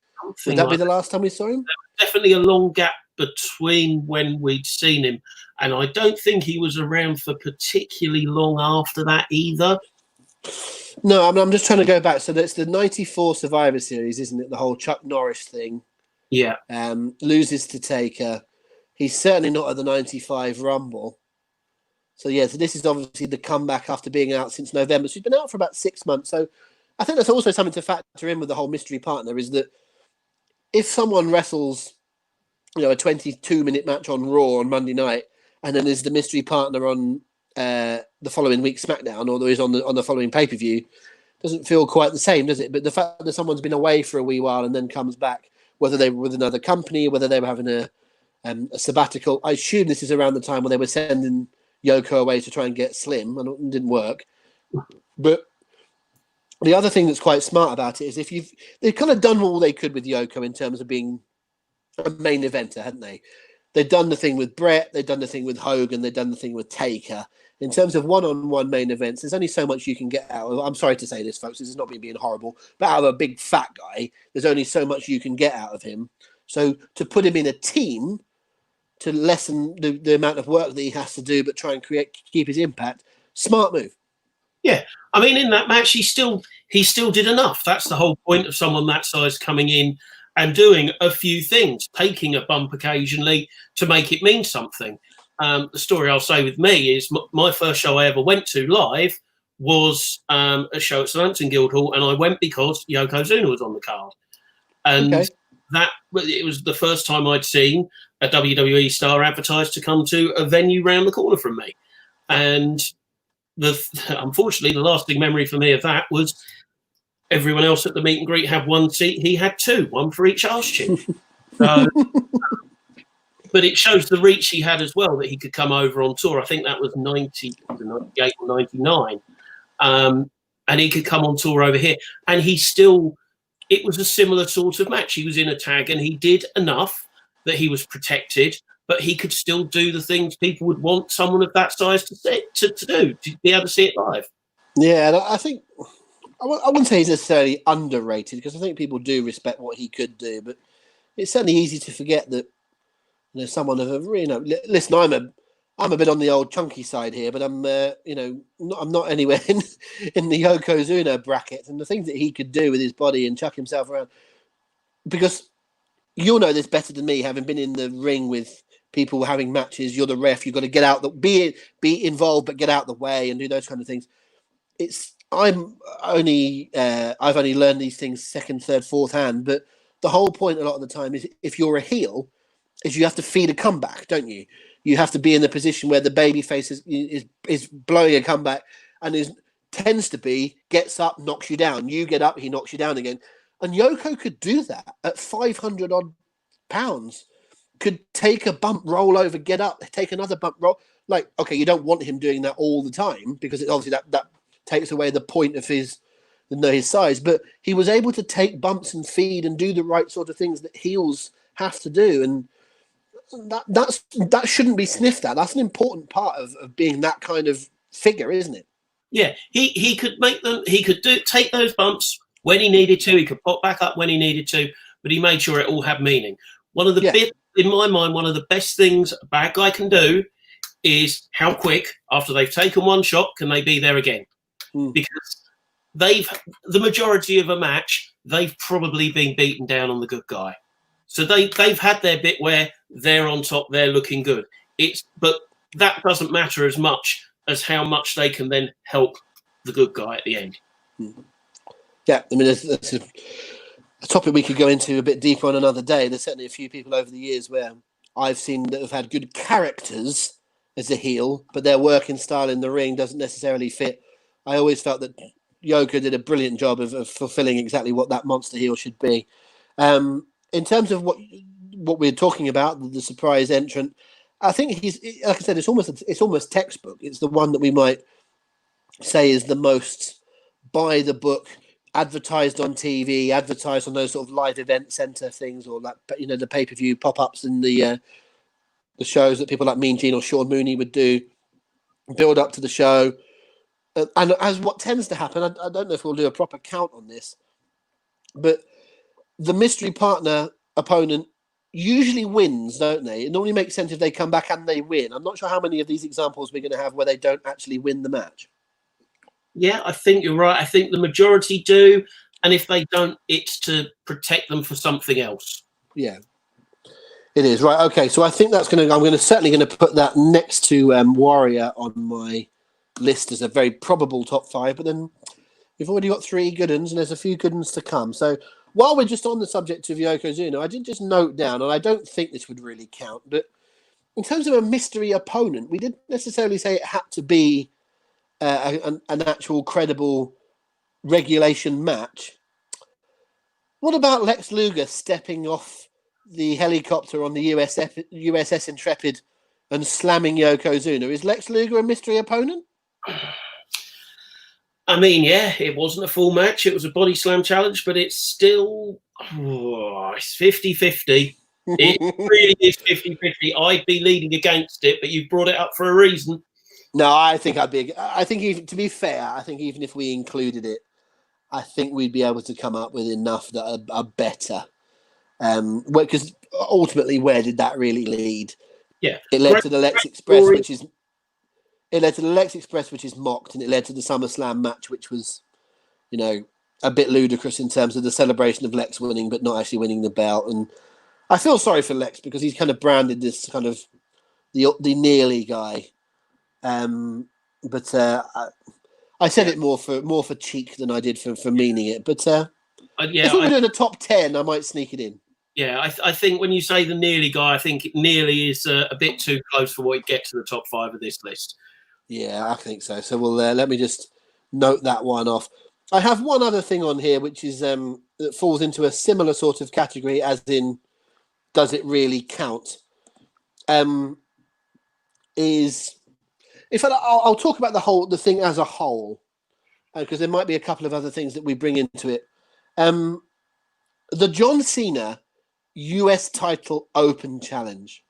Would that be the last time we saw him? Definitely a long gap between when we'd seen him, and I don't think he was around for particularly long after that either. No, I'm just trying to go back. So that's the 94 Survivor Series, isn't it? The whole Chuck Norris thing. Yeah. Loses to Taker. He's certainly not at the 95 Rumble. So this is obviously the comeback after being out since November. So he's been out for about 6 months. So I think that's also something to factor in with the whole mystery partner, is that if someone wrestles, a 22-minute match on Raw on Monday night, and then there's the mystery partner on the following week SmackDown, or there is on the following pay-per-view, doesn't feel quite the same, does it? But the fact that someone's been away for a wee while and then comes back, whether they were with another company, whether they were having a sabbatical, I assume this is around the time when they were sending Yoko away to try and get Slim, and it didn't work. But the other thing that's quite smart about it is they've kind of done all they could with Yoko in terms of being a main eventer, hadn't they? They've done the thing with Brett, they've done the thing with Hogan, they've done the thing with Taker. In terms of one-on-one main events, there's only so much you can get out of. I'm sorry to say this, folks, this is not me being horrible, but out of a big fat guy, there's only so much you can get out of him. So to put him in a team to lessen the amount of work that he has to do, but try and keep his impact, smart move. Yeah, I mean, in that match, he still did enough. That's the whole point of someone that size coming in and doing a few things, taking a bump occasionally to make it mean something. The story I'll say with me is my first show I ever went to live was a show at Southampton Guildhall, and I went because Yokozuna was on the card. And it was the first time I'd seen a WWE star advertised to come to a venue round the corner from me. And unfortunately, the lasting memory for me of that was everyone else at the meet and greet had one seat. He had two, one for each arse cheek. So, but it shows the reach he had as well, that he could come over on tour. I think that was 98 or 99. And he could come on tour over here. And it was a similar sort of match. He was in a tag and he did enough that he was protected, but he could still do the things people would want someone of that size to do, to be able to see it live. Yeah, and I think I wouldn't say he's necessarily underrated, because I think people do respect what he could do, but it's certainly easy to forget that someone of a listen, I'm a bit on the old chunky side here, but I'm not anywhere in the Yokozuna bracket, and the things that he could do with his body and chuck himself around, because you'll know this better than me, having been in the ring with people having matches. You're the ref. You've got to get out, be involved, but get out the way and do those kind of things. I've only learned these things second, third, fourth hand. But the whole point a lot of the time is, if you're a heel, is you have to feed a comeback, don't you? You have to be in the position where the babyface is blowing a comeback, and tends to be gets up, knocks you down. You get up, he knocks you down again. And Yoko could do that at 500 odd pounds. Could take a bump, roll over, get up, take another bump, roll. Like, okay, you don't want him doing that all the time, because obviously that takes away the point of his size. But he was able to take bumps and feed and do the right sort of things that heels have to do, and that shouldn't be sniffed at. That's an important part of being that kind of figure, isn't it? Yeah, he could make them. He could take those bumps when he needed to. He could pop back up when he needed to, but he made sure it all had meaning. One of the in my mind, one of the best things a bad guy can do is how quick, after they've taken one shot, can they be there again? Because the majority of a match, they've probably been beaten down on the good guy. So they've had their bit where they're on top, they're looking good. But that doesn't matter as much as how much they can then help the good guy at the end. Yeah, I mean, that's a topic we could go into a bit deeper on another day. There's certainly a few people over the years where I've seen that have had good characters as a heel, but their working style in the ring doesn't necessarily fit. I always felt that Yoko did a brilliant job of fulfilling exactly what that monster heel should be. In terms of what we're talking about, the surprise entrant, I think he's, like I said, it's almost textbook. It's the one that we might say is the most by the book, advertised on TV, advertised on those sort of live event center things, or like, the pay-per-view pop-ups and the shows that people like Mean Gene or Sean Mooney would do, build up to the show, And as what tends to happen, I don't know if we'll do a proper count on this, but the mystery partner opponent usually wins, don't they? It normally makes sense if they come back and they win. I'm not sure how many of these examples we're going to have where they don't actually win the match. Yeah, I think you're right. I think the majority do. And if they don't, it's to protect them for something else. Yeah. It is, right. Okay, so I think I'm certainly going to put that next to Warrior on my list as a very probable top 5, but then we've already got 3 good ones and there's a few good ones to come. So while we're just on the subject of Yokozuna, I did just note down, and I don't think this would really count, but in terms of a mystery opponent, we didn't necessarily say it had to be an actual credible regulation match. What about Lex Luger stepping off the helicopter on the USS Intrepid and slamming Yokozuna? Is Lex Luger a mystery opponent? I mean, yeah, it wasn't a full match. It was a body slam challenge, but it's still it's 50-50. It really is 50-50. I'd be leaning against it, but you've brought it up for a reason. No, I think even to be fair, I think even if we included it, I think we'd be able to come up with enough that are better. Because ultimately, where did that really lead? Yeah, it led to the Lex Express, which is mocked, and it led to the SummerSlam match, which was, a bit ludicrous in terms of the celebration of Lex winning, but not actually winning the belt. And I feel sorry for Lex because he's kind of branded this kind of the nearly guy. But I said it more for cheek than I did for meaning it. But if we were doing a top 10, I might sneak it in. Yeah, I think when you say the nearly guy, I think nearly is a bit too close for what he'd get to the top 5 of this list. Yeah, I think so. So we'll let me just note that one off. I have one other thing on here, which is that falls into a similar sort of category, as in, does it really count? I'll talk about the thing as a whole, because there might be a couple of other things that we bring into it. The John Cena US title open challenge,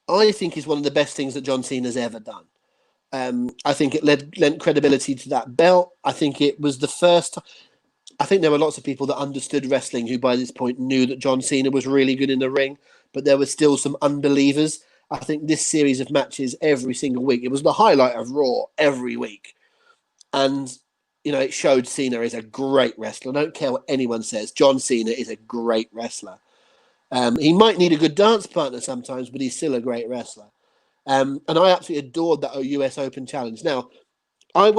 I think, is one of the best things that John Cena's ever done. I think it lent credibility to that belt. I think it was the first. I think there were lots of people that understood wrestling who by this point knew that John Cena was really good in the ring, but there were still some unbelievers. I think this series of matches every single week, it was the highlight of Raw every week. And, it showed Cena is a great wrestler. I don't care what anyone says. John Cena is a great wrestler. He might need a good dance partner sometimes, but he's still a great wrestler. And I absolutely adored that US Open Challenge. Now, I've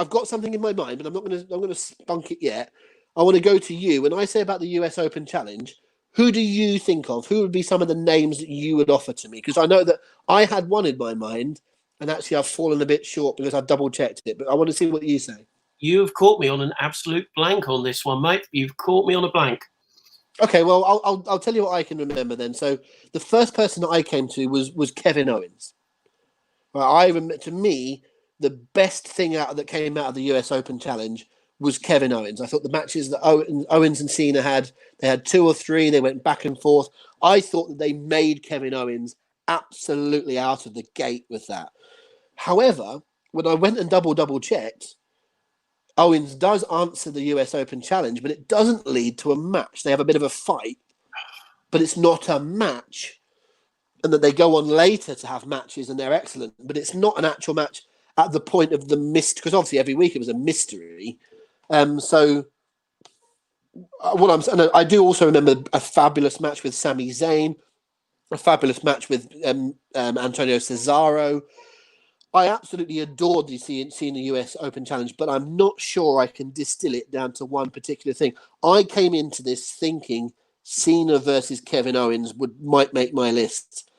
got something in my mind, but I'm going to spunk it yet. I want to go to you. When I say about the US Open Challenge, who do you think of? Who would be some of the names that you would offer to me? Because I know that I had one in my mind, and actually I've fallen a bit short because I've double checked it. But I want to see what you say. You have caught me on an absolute blank on this one, mate. You've caught me on a blank. Okay, well, I'll tell you what I can remember then. So the first person that I came to was Kevin Owens. To me, the best thing that came out of the US Open Challenge was Kevin Owens. I thought the matches that Owens and Cena had, they had 2 or 3, they went back and forth. I thought that they made Kevin Owens absolutely out of the gate with that. However, when I went and double checked, Owens does answer the US Open Challenge, but it doesn't lead to a match. They have a bit of a fight, but it's not a match. And that they go on later to have matches, and they're excellent, but it's not an actual match at the point of the mystery, because obviously every week it was a mystery. I do also remember a fabulous match with Sami Zayn, a fabulous match with Antonio Cesaro. I absolutely adored the Cena US Open Challenge, but I'm not sure I can distill it down to one particular thing. I came into this thinking Cena versus Kevin Owens might make my list,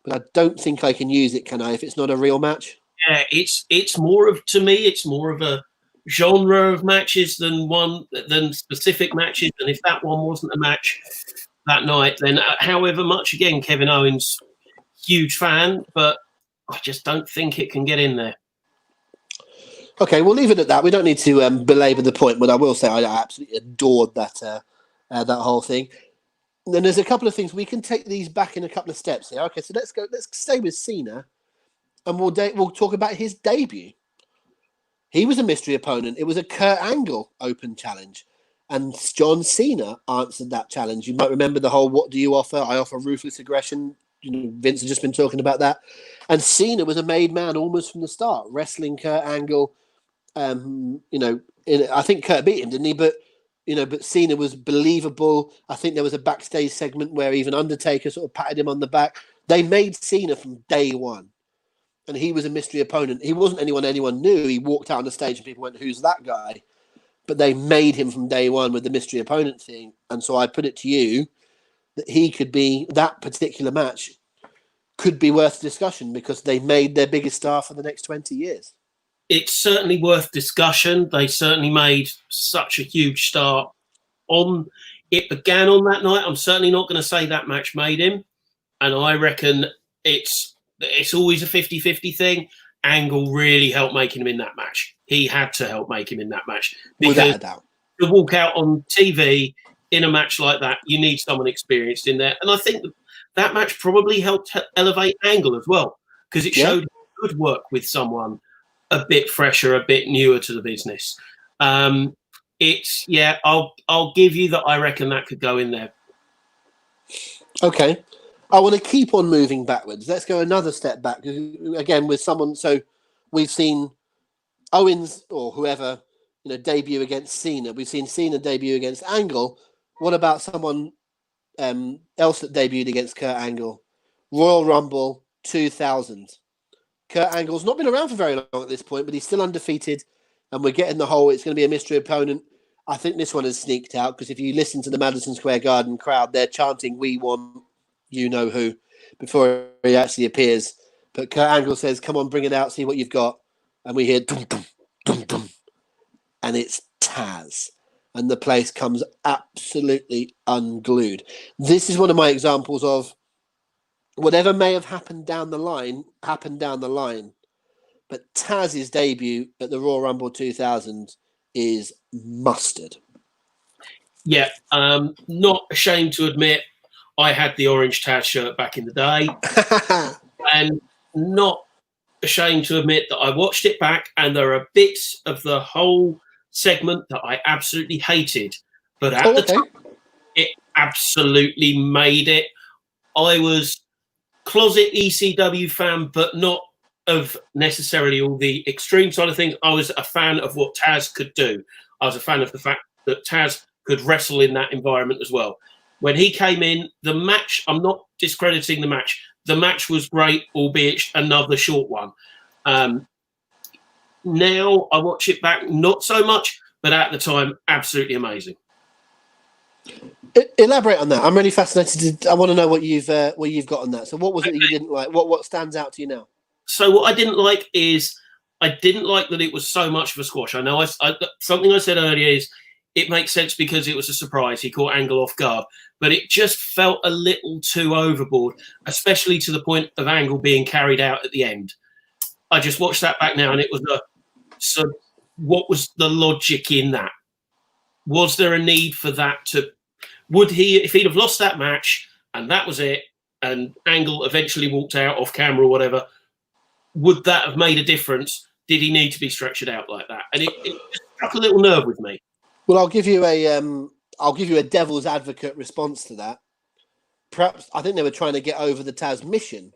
but I don't think I can use it, can I, if it's not a real match? Yeah, it's more of a genre of matches than specific matches. And if that one wasn't a match that night, then however much, again, Kevin Owens, huge fan, but I just don't think it can get in there. Okay, we'll leave it at that. We don't need to belabor the point, but I will say I absolutely adored that whole thing. And then there's a couple of things we can take these back in a couple of steps here. Okay, so let's stay with Cena, and we'll talk about his debut. He was a mystery opponent. It was a Kurt Angle open challenge. And John Cena answered that challenge. You might remember the whole, what do you offer? I offer ruthless aggression. Vince had just been talking about that. And Cena was a made man almost from the start, wrestling Kurt Angle. I think Kurt beat him, didn't he? But Cena was believable. I think there was a backstage segment where even Undertaker sort of patted him on the back. They made Cena from day one. And he was a mystery opponent. He wasn't anyone knew. He walked out on the stage and people went, who's that guy? But they made him from day one with the mystery opponent thing. And so I put it to you that he could be, that particular match could be worth discussion because they made their biggest star for the next 20 years. It's certainly worth discussion. They certainly made such a huge start on. It began on that night. I'm certainly not going to say that match made him. And I reckon it's always a 50-50 thing. Angle really helped making him in that match. He had to help make him in that match. Without a doubt. To walk out on TV in a match like that, you need someone experienced in there. And I think that match probably helped elevate Angle as well, because it showed he could work with someone a bit fresher, a bit newer to the business. I'll give you that. I reckon that could go in there. Okay. I want to keep on moving backwards. Let's go another step back. Again, with someone, so we've seen Owens or whoever, debut against Cena. We've seen Cena debut against Angle. What about someone else that debuted against Kurt Angle? Royal Rumble 2000. Kurt Angle's not been around for very long at this point, but he's still undefeated, and we're getting the whole, it's going to be a mystery opponent. I think this one has sneaked out, because if you listen to the Madison Square Garden crowd, they're chanting, "We want you know who," before he actually appears. But Kurt Angle says, "Come on, bring it out, see what you've got." And we hear dum, dum, dum, dum. And it's Taz. And the place comes absolutely unglued. This is one of my examples of whatever may have happened down the line, happened down the line. But Taz's debut at the Royal Rumble 2000 is mustard. Yeah, not ashamed to admit I had the orange Taz shirt back in the day. And not ashamed to admit that I watched it back and there are bits of the whole segment that I absolutely hated. But at the time, it absolutely made it. I was closet ECW fan, but not of necessarily all the extreme side of things. I was a fan of what Taz could do. I was a fan of the fact that Taz could wrestle in that environment as well. When he came in, the match, I'm not discrediting the match. The match was great, albeit another short one. Now I watch it back, not so much, but at the time, absolutely amazing. Elaborate on that. I'm really fascinated. I want to know what you've got on that. So what was it that you didn't like? What stands out to you now? So what I didn't like is I didn't like that it was so much of a squash. I know something I said earlier is it makes sense because it was a surprise. He caught Angle off guard, but it just felt a little too overboard, especially to the point of Angle being carried out at the end. I just watched that back now, and it was so what was the logic in that? Was there a need for that would he, if he'd have lost that match and that was it, and Angle eventually walked out off camera or whatever, would that have made a difference? Did he need to be structured out like that? And it just struck a little nerve with me. Well, I'll give you a devil's advocate response to that. Perhaps I think they were trying to get over the Taz mission,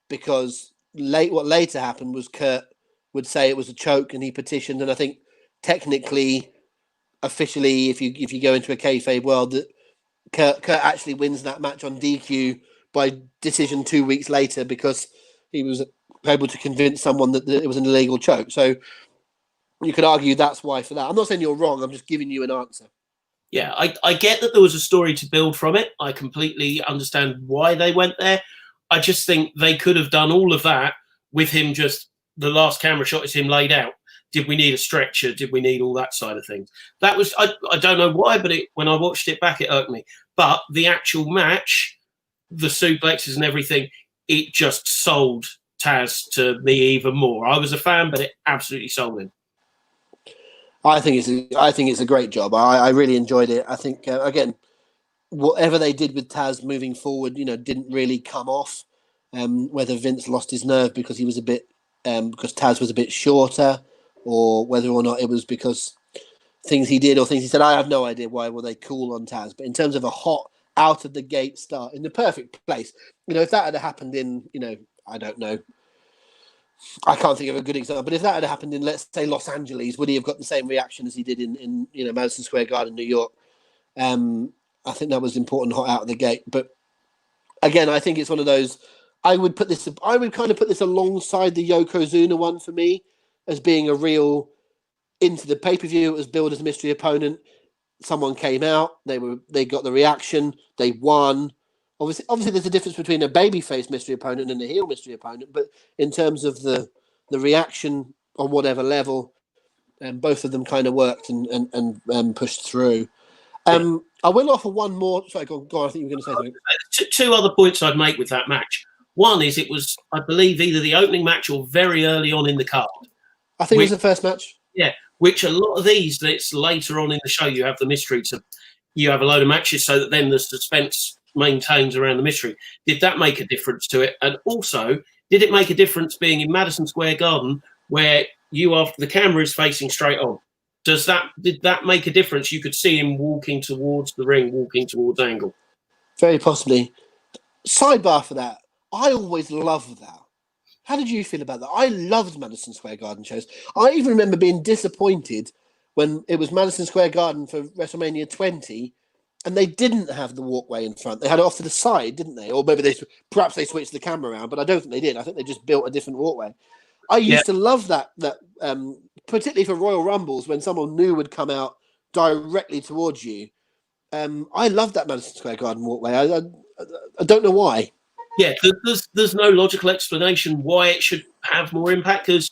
because what later happened was Kurt would say it was a choke and he petitioned, and I think technically, officially, if you go into a kayfabe world, that Kurt actually wins that match on DQ by decision 2 weeks later because he was able to convince someone that it was an illegal choke. So you could argue that's why for that. I'm not saying you're wrong. I'm just giving you an answer. Yeah, I get that there was a story to build from it. I completely understand why they went there. I just think they could have done all of that with him just, the last camera shot is him laid out. Did we need a stretcher? Did we need all that side of things? That was, I don't know why, but when I watched it back, it irked me. But the actual match, the suplexes and everything, it just sold Taz to me even more. I was a fan, but it absolutely sold him. I think it's a great job. I really enjoyed it. I think again, whatever they did with Taz moving forward, didn't really come off. Whether Vince lost his nerve because he was because Taz was a bit shorter, or whether or not it was because things he did or things he said. I have no idea why were they cool on Taz. But in terms of a hot, out of the gate start in the perfect place, if that had happened in, I don't know, I can't think of a good example, but if that had happened in, let's say, Los Angeles, would he have got the same reaction as he did in Madison Square Garden, New York? I think that was important, hot out of the gate. But again, I think it's one of those. I would kind of put this alongside the Yokozuna one for me as being a real into the pay-per-view. It was billed as a mystery opponent. Someone came out. They got the reaction. They won. Obviously, there's a difference between a babyface mystery opponent and a heel mystery opponent. But in terms of the reaction on whatever level, both of them kind of worked and pushed through. I will offer one more. Sorry, go on. I think you were going to say something. Two other points I'd make with that match. One is it was, I believe, either the opening match or very early on in the card. I think it was the first match. Yeah, which a lot of these, that's later on in the show, you have the mystery. You have a load of matches so that then the suspense maintains around the mystery. Did that make a difference to it? And also, did it make a difference being in Madison Square Garden where the camera is facing straight on? Did that make a difference? You could see him walking towards the ring, walking towards Angle. Very possibly. Sidebar for that. I always loved that. How did you feel about that? I loved Madison Square Garden shows. I even remember being disappointed when it was Madison Square Garden for WrestleMania 20 and they didn't have the walkway in front. They had it off to the side, didn't they? Or maybe perhaps they switched the camera around, but I don't think they did. I think they just built a different walkway. I used to love that particularly for Royal Rumbles when someone new would come out directly towards you. I loved that Madison Square Garden walkway. I don't know why. Yeah, there's no logical explanation why it should have more impact because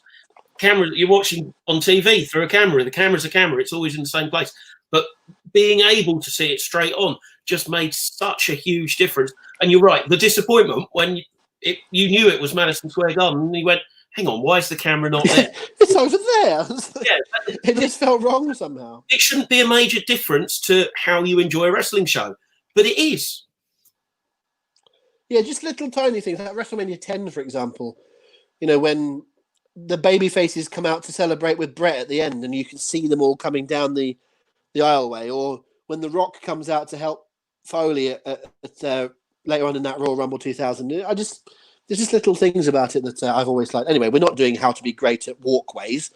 camera you're watching on TV through a camera. The camera's a camera. It's always in the same place. But being able to see it straight on just made such a huge difference. And you're right, the disappointment when you knew it was Madison Square Garden and you went, hang on, why is the camera not there? It's over there. Yeah, it just felt wrong somehow. It shouldn't be a major difference to how you enjoy a wrestling show, but it is. Yeah, just little tiny things like WrestleMania 10, for example. When the baby faces come out to celebrate with Brett at the end, and you can see them all coming down the aisleway, or when The Rock comes out to help Foley at later on in that Royal Rumble 2000. There's just little things about it that I've always liked. Anyway, we're not doing how to be great at walkways.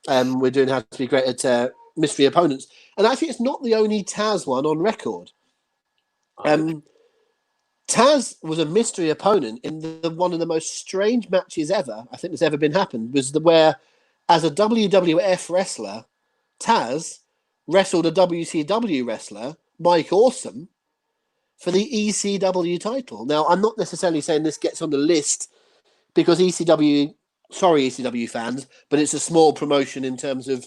We're doing how to be great at mystery opponents. And actually, it's not the only Taz one on record. Taz was a mystery opponent in one of the most strange matches ever, I think that's ever been happened, was where, as a WWF wrestler, Taz wrestled a WCW wrestler, Mike Awesome, for the ECW title. Now, I'm not necessarily saying this gets on the list because ECW, sorry ECW fans, but it's a small promotion in terms of,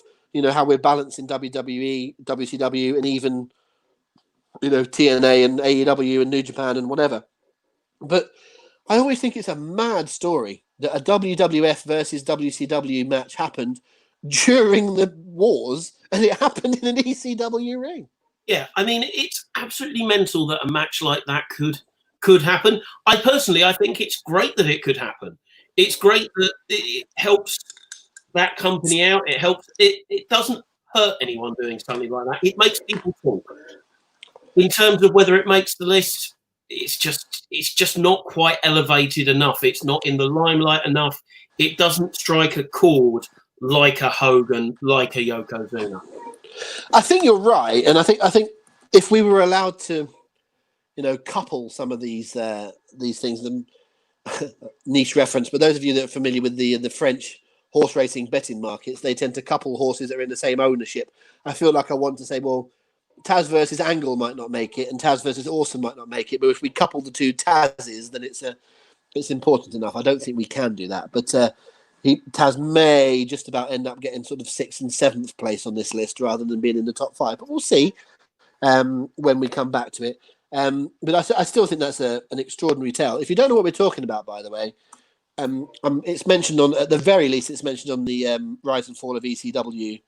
how we're balancing WWE, WCW, and even TNA and AEW and New Japan and whatever. But I always think it's a mad story that a WWF versus WCW match happened during the wars and it happened in an ECW ring. Yeah, I mean, it's absolutely mental that a match like that could happen. I think it's great that it could happen. It's great that it helps that company out. It helps. It doesn't hurt anyone doing something like that. It makes people talk. In terms of whether it makes the list, it's just not quite elevated enough. It's not in the limelight enough. It doesn't strike a chord like a Hogan, like a Yokozuna. I think you're right, and I think if we were allowed to, couple some of these things, them niche reference, but those of you that are familiar with the French horse racing betting markets, they tend to couple horses that are in the same ownership. I feel like I want to say, well, Taz versus Angle might not make it, and Taz versus Awesome might not make it. But if we couple the two Tazes, then it's important enough. I don't think we can do that, but Taz may just about end up getting sort of 6th and 7th place on this list rather than being in the top 5. But we'll see when we come back to it. But I still think that's an extraordinary tale. If you don't know what we're talking about, by the way, it's mentioned at the very least, it's mentioned on the Rise and Fall of ECW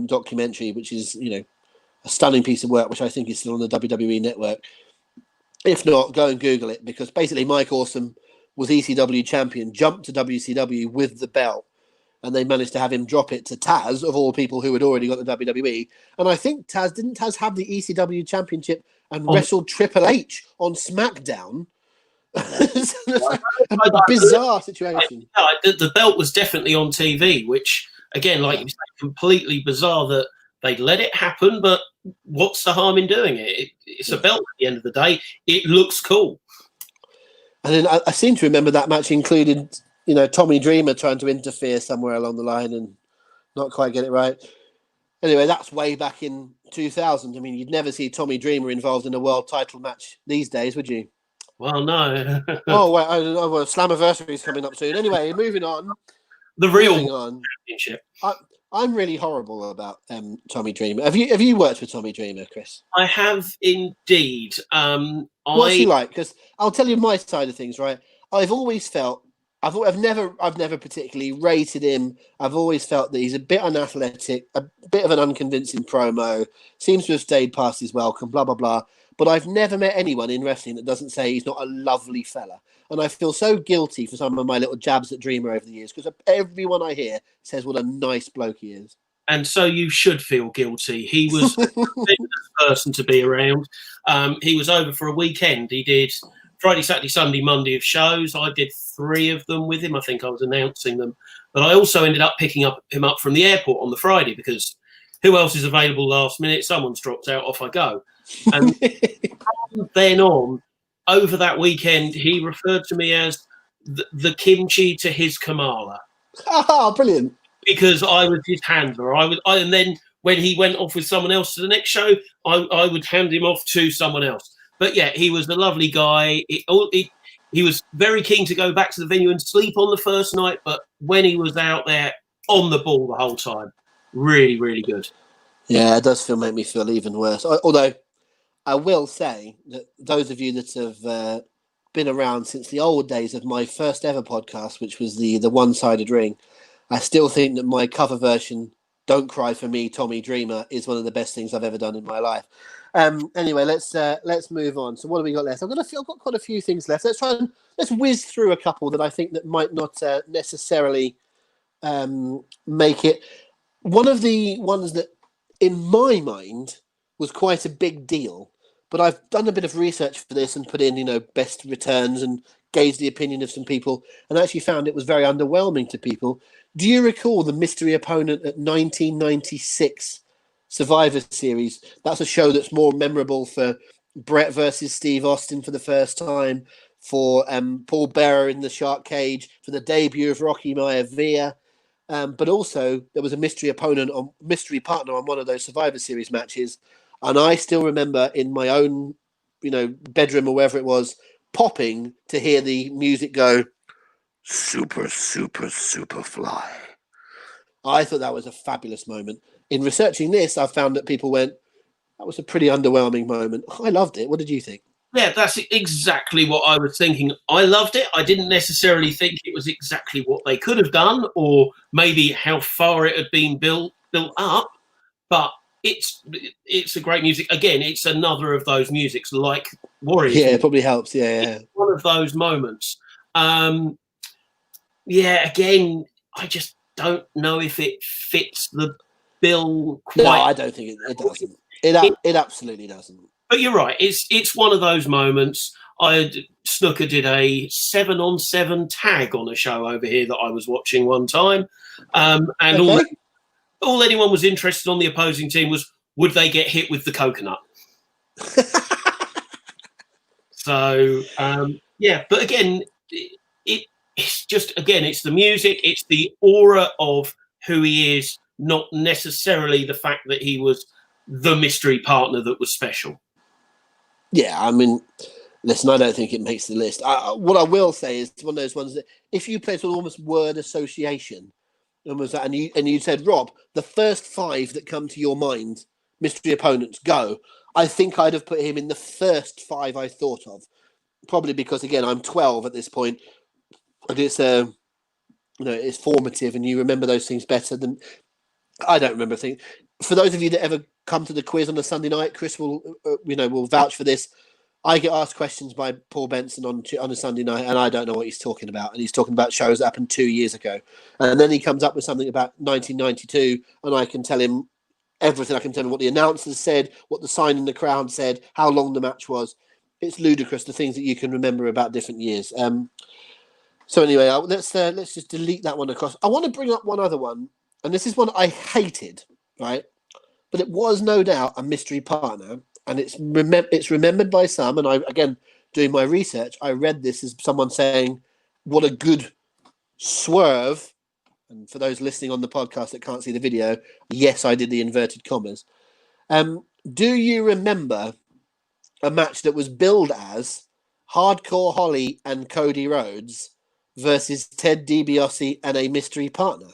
documentary, which is a stunning piece of work, which I think is still on the WWE network. If not, go and Google it, because basically Mike Awesome was ECW champion, jumped to WCW with the belt, and they managed to have him drop it to Taz, of all people who had already got the WWE. And I think didn't Taz have the ECW championship and wrestled Triple H on SmackDown? A bizarre situation. The belt was definitely on TV, which, again, like you say, completely bizarre that they'd let it happen, but what's the harm in doing it? It's a belt at the end of the day. It looks cool. And then I seem to remember that match included, Tommy Dreamer trying to interfere somewhere along the line and not quite get it right. Anyway, that's way back in 2000. I mean, you'd never see Tommy Dreamer involved in a world title match these days, would you? Well, no. Oh, wait, well, Slammiversary is coming up soon. Anyway, moving on. The real championship. I'm really horrible about Tommy Dreamer. Have you worked with Tommy Dreamer, Chris? I have indeed. What's he like? Because I'll tell you my side of things. Right, I've always felt I've never particularly rated him. I've always felt that he's a bit unathletic, a bit of an unconvincing promo. Seems to have stayed past his welcome. Blah blah blah. But I've never met anyone in wrestling that doesn't say he's not a lovely fella. And I feel so guilty for some of my little jabs at Dreamer over the years because everyone I hear says what a nice bloke he is. And so you should feel guilty. He was the person to be around. He was over for a weekend. He did Friday, Saturday, Sunday, Monday of shows. I did 3 of them with him. I think I was announcing them. But I also ended up picking him up from the airport on the Friday because who else is available last minute? Someone's dropped out, off I go. And from then on, over that weekend, he referred to me as the kimchi to his Kamala. Oh, brilliant. Because I was his handler. And then when he went off with someone else to the next show, I would hand him off to someone else. But yeah, he was a lovely guy. He was very keen to go back to the venue and sleep on the first night. But when he was out there, on the ball the whole time, really, really good. Yeah, it does make me feel even worse. Although I will say that those of you that have been around since the old days of my first ever podcast, which was the One-Sided Ring, I still think that my cover version, "Don't Cry for Me, Tommy Dreamer," is one of the best things I've ever done in my life. Anyway, let's move on. So what have we got left? I've got quite a few things left. Let's whiz through a couple that I think that might not necessarily make it. One of the ones that, in my mind, was quite a big deal, but I've done a bit of research for this and put in, best returns and gauged the opinion of some people, and actually found it was very underwhelming to people. Do you recall the mystery opponent at 1996 Survivor Series? That's a show that's more memorable for Brett versus Steve Austin for the first time, for Paul Bearer in the shark cage, for the debut of Rocky Maivia. But also there was a mystery partner on one of those Survivor Series matches. And I still remember in my own, bedroom or wherever it was, popping to hear the music go, "Super, super, super fly." I thought that was a fabulous moment. In researching this, I found that people went, "That was a pretty underwhelming moment." I loved it. What did you think? Yeah, that's exactly what I was thinking. I loved it. I didn't necessarily think it was exactly what they could have done, or maybe how far it had been built up. But it's a great music. Again, it's another of those musics like Warriors. Yeah, it probably helps. Yeah. It's one of those moments. Again, I just don't know if it fits the bill quite. No, I don't think it doesn't. It absolutely doesn't. But you're right. It's one of those moments. Snooker did a 7-on-7 tag on a show over here that I was watching one time, and okay. all anyone was interested on the opposing team was, would they get hit with the coconut? So but again, it's just, again, it's the music, it's the aura of who he is, not necessarily the fact that he was the mystery partner that was special. Yeah, I mean, listen, I don't think it makes the list. What I will say is it's one of those ones that if you play sort of almost word association, and you said, Rob, the first 5 that come to your mind, mystery opponents, go. I think I'd have put him in the first 5 I thought of. Probably because, again, I'm 12 at this point, and it's it's formative, and you remember those things better than I don't remember things. For those of you that ever come to the quiz on a Sunday night, Chris will vouch for this. I get asked questions by Paul Benson on a Sunday night, and I don't know what he's talking about. And he's talking about shows that happened 2 years ago. And then he comes up with something about 1992, and I can tell him everything. I can tell him what the announcers said, what the sign in the crowd said, how long the match was. It's ludicrous, the things that you can remember about different years. So anyway, let's just delete that one across. I want to bring up one other one, and this is one I hated, right? But it was no doubt a mystery partner, and it's remembered by some. And I, again, doing my research, I read this as someone saying, "What a good swerve." And for those listening on the podcast that can't see the video, yes, I did the inverted commas. Do you remember a match that was billed as Hardcore Holly and Cody Rhodes versus Ted DiBiase and a mystery partner?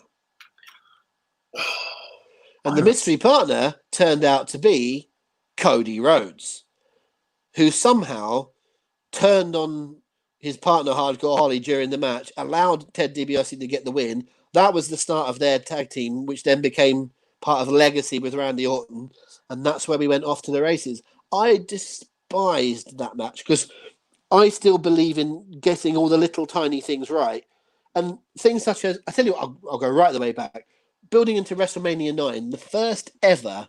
And the mystery partner turned out to be Cody Rhodes, who somehow turned on his partner Hardcore Holly during the match, allowed Ted DiBiase to get the win. That was the start of their tag team, which then became part of Legacy with Randy Orton, and that's where we went off to the races. I despised that match because I still believe in getting all the little tiny things right. And things such as, I tell you what, I'll go right the way back. Building into WrestleMania 9, the first ever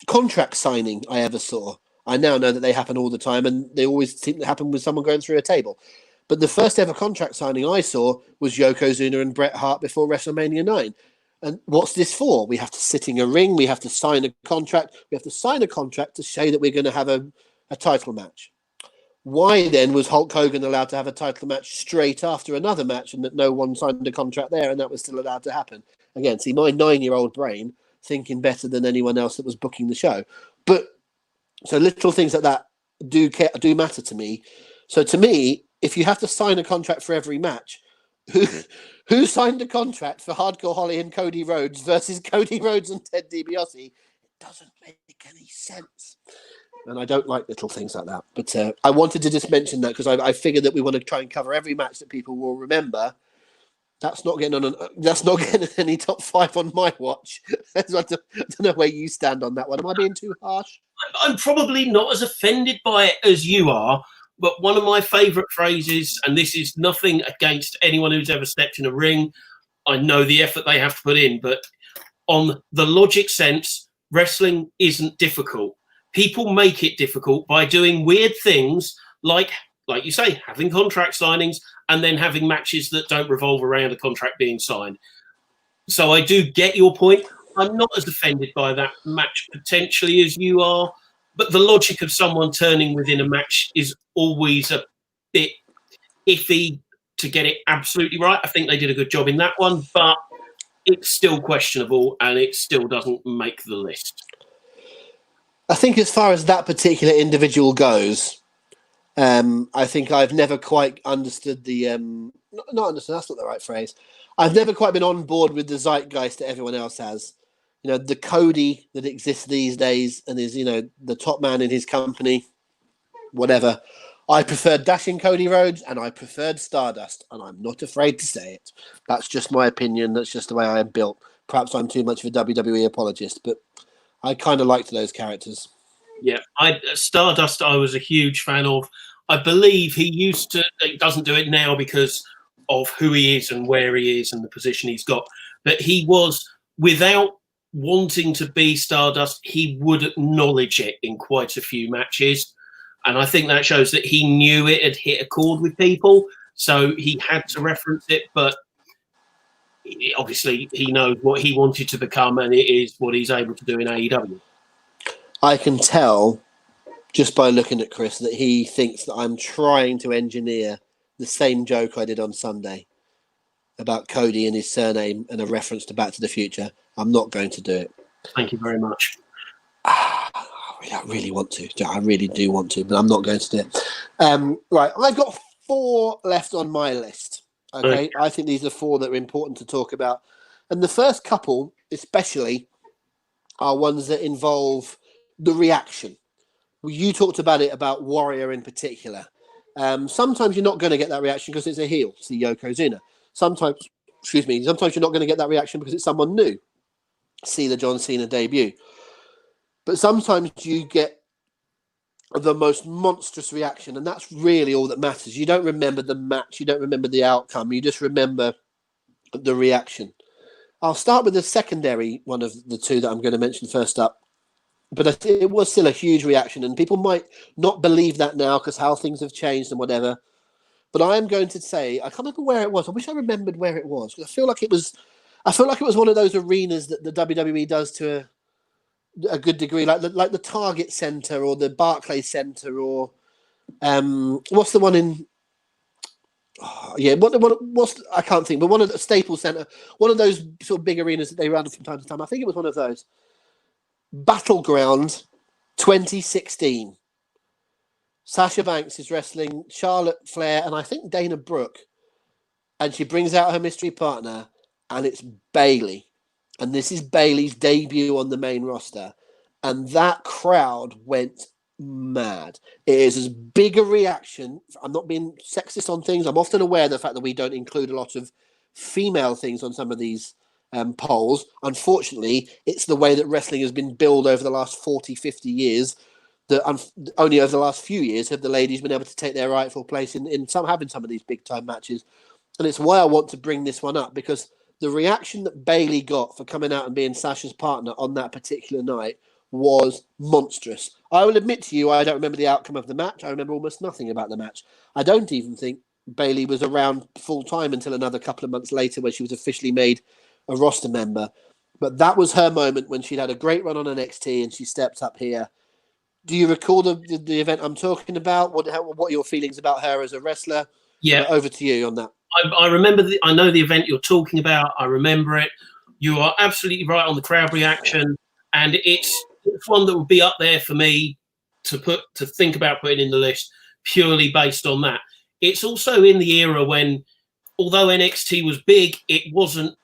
contract signing I ever saw. I now know that they happen all the time, and they always seem to happen with someone going through a table. But the first ever contract signing I saw was Yokozuna and Bret Hart before WrestleMania 9. And what's this for? We have to sit in a ring. We have to sign a contract. We have to sign a contract to say that we're going to have a title match. Why then was Hulk Hogan allowed to have a title match straight after another match and that no one signed a contract there and that was still allowed to happen? Again, see, my 9-year-old brain thinking better than anyone else that was booking the show. But so little things like that do matter to me. So to me, if you have to sign a contract for every match, who signed a contract for Hardcore Holly and Cody Rhodes versus Cody Rhodes and Ted DiBiase? It doesn't make any sense. And I don't like little things like that. But I wanted to just mention that because I figured that we want to try and cover every match that people will remember. That's not getting any top 5 on my watch. I don't know where you stand on that one. Am I being too harsh? I'm probably not as offended by it as you are, but one of my favourite phrases, and this is nothing against anyone who's ever stepped in a ring, I know the effort they have to put in, but on the logic sense, wrestling isn't difficult. People make it difficult by doing weird things like you say, having contract signings and then having matches that don't revolve around a contract being signed. So I do get your point. I'm not as offended by that match potentially as you are, but the logic of someone turning within a match is always a bit iffy to get it absolutely right. I think they did a good job in that one, but it's still questionable and it still doesn't make the list. I think as far as that particular individual goes, I think I've never quite understood not understood, that's not the right phrase. I've never quite been on board with the zeitgeist that everyone else has. You know, the Cody that exists these days and is, the top man in his company, whatever. I preferred Dashing Cody Rhodes and I preferred Stardust, and I'm not afraid to say it. That's just my opinion. That's just the way I am built. Perhaps I'm too much of a WWE apologist, but I kind of liked those characters. Yeah, Stardust I was a huge fan of. I believe he doesn't do it now because of who he is and where he is and the position he's got. But he was, without wanting to be Stardust, he would acknowledge it in quite a few matches. And I think that shows that he knew it had hit a chord with people. So he had to reference it, but obviously he knows what he wanted to become and it is what he's able to do in AEW. I can tell just by looking at Chris that he thinks that I'm trying to engineer the same joke I did on Sunday about Cody and his surname and a reference to Back to the Future. I'm not going to do it. Thank you very much. I really want to. I really do want to, but I'm not going to do it. Right, I've got 4 left on my list. Okay, I think these are 4 that are important to talk about. And the first couple, especially, are ones that involve the reaction. You talked about it, about Warrior in particular. Sometimes you're not going to get that reaction because it's a heel, see Yokozuna. Sometimes you're not going to get that reaction because it's someone new, see the John Cena debut. But sometimes you get the most monstrous reaction, and that's really all that matters. You don't remember the match, you don't remember the outcome, you just remember the reaction. I'll start with the secondary one of the two that I'm going to mention first up. But it was still a huge reaction, and people might not believe that now because how things have changed and whatever. But I am going to say I can't remember where it was. I wish I remembered where it was because I feel like it was one of those arenas that the WWE does to a good degree, like the Target Center or the Barclays Center or what's the one in? Oh, yeah, what's I can't think, but one of the Staples Center, one of those sort of big arenas that they run from time to time. I think it was one of those. Battleground 2016. Sasha Banks is wrestling Charlotte Flair and I think Dana Brooke, and she brings out her mystery partner, and it's Bayley. And this is Bayley's debut on the main roster. And that crowd went mad. It is as big a reaction. I'm not being sexist on things. I'm often aware of the fact that we don't include a lot of female things on some of these polls. Unfortunately, it's the way that wrestling has been billed over the last 40, 50 years. That only over the last few years have the ladies been able to take their rightful place in some of these big time matches. And it's why I want to bring this one up, because the reaction that Bayley got for coming out and being Sasha's partner on that particular night was monstrous. I will admit to you, I don't remember the outcome of the match. I remember almost nothing about the match. I don't even think Bayley was around full time until another couple of months later when she was officially made a roster member. But that was her moment when she'd had a great run on NXT and she stepped up here. Do you recall the event I'm talking about? What are your feelings about her as a wrestler? Yeah. Over to you on that. I remember. I know the event you're talking about. I remember it. You are absolutely right on the crowd reaction, and it's one that would be up there for me to think about putting in the list purely based on that. It's also in the era when, although NXT was big, it wasn't.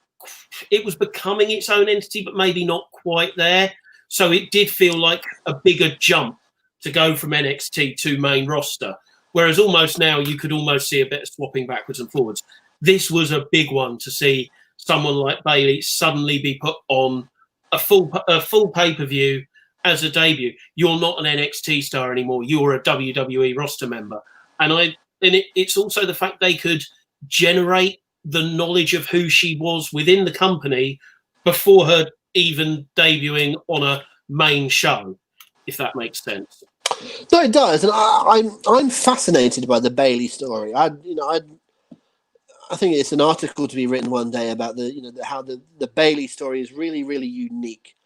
It was becoming its own entity, but maybe not quite there. So it did feel like a bigger jump to go from NXT to main roster. Whereas almost now you could almost see a bit of swapping backwards and forwards. This was a big one to see someone like Bayley suddenly be put on a full pay-per-view as a debut. You're not an NXT star anymore. You're a WWE roster member. And it's also the fact they could generate the knowledge of who she was within the company before her even debuting on a main show, if that makes sense. No, it does, and I'm fascinated by the Bayley story. I think it's an article to be written one day about how the Bayley story is really, really unique.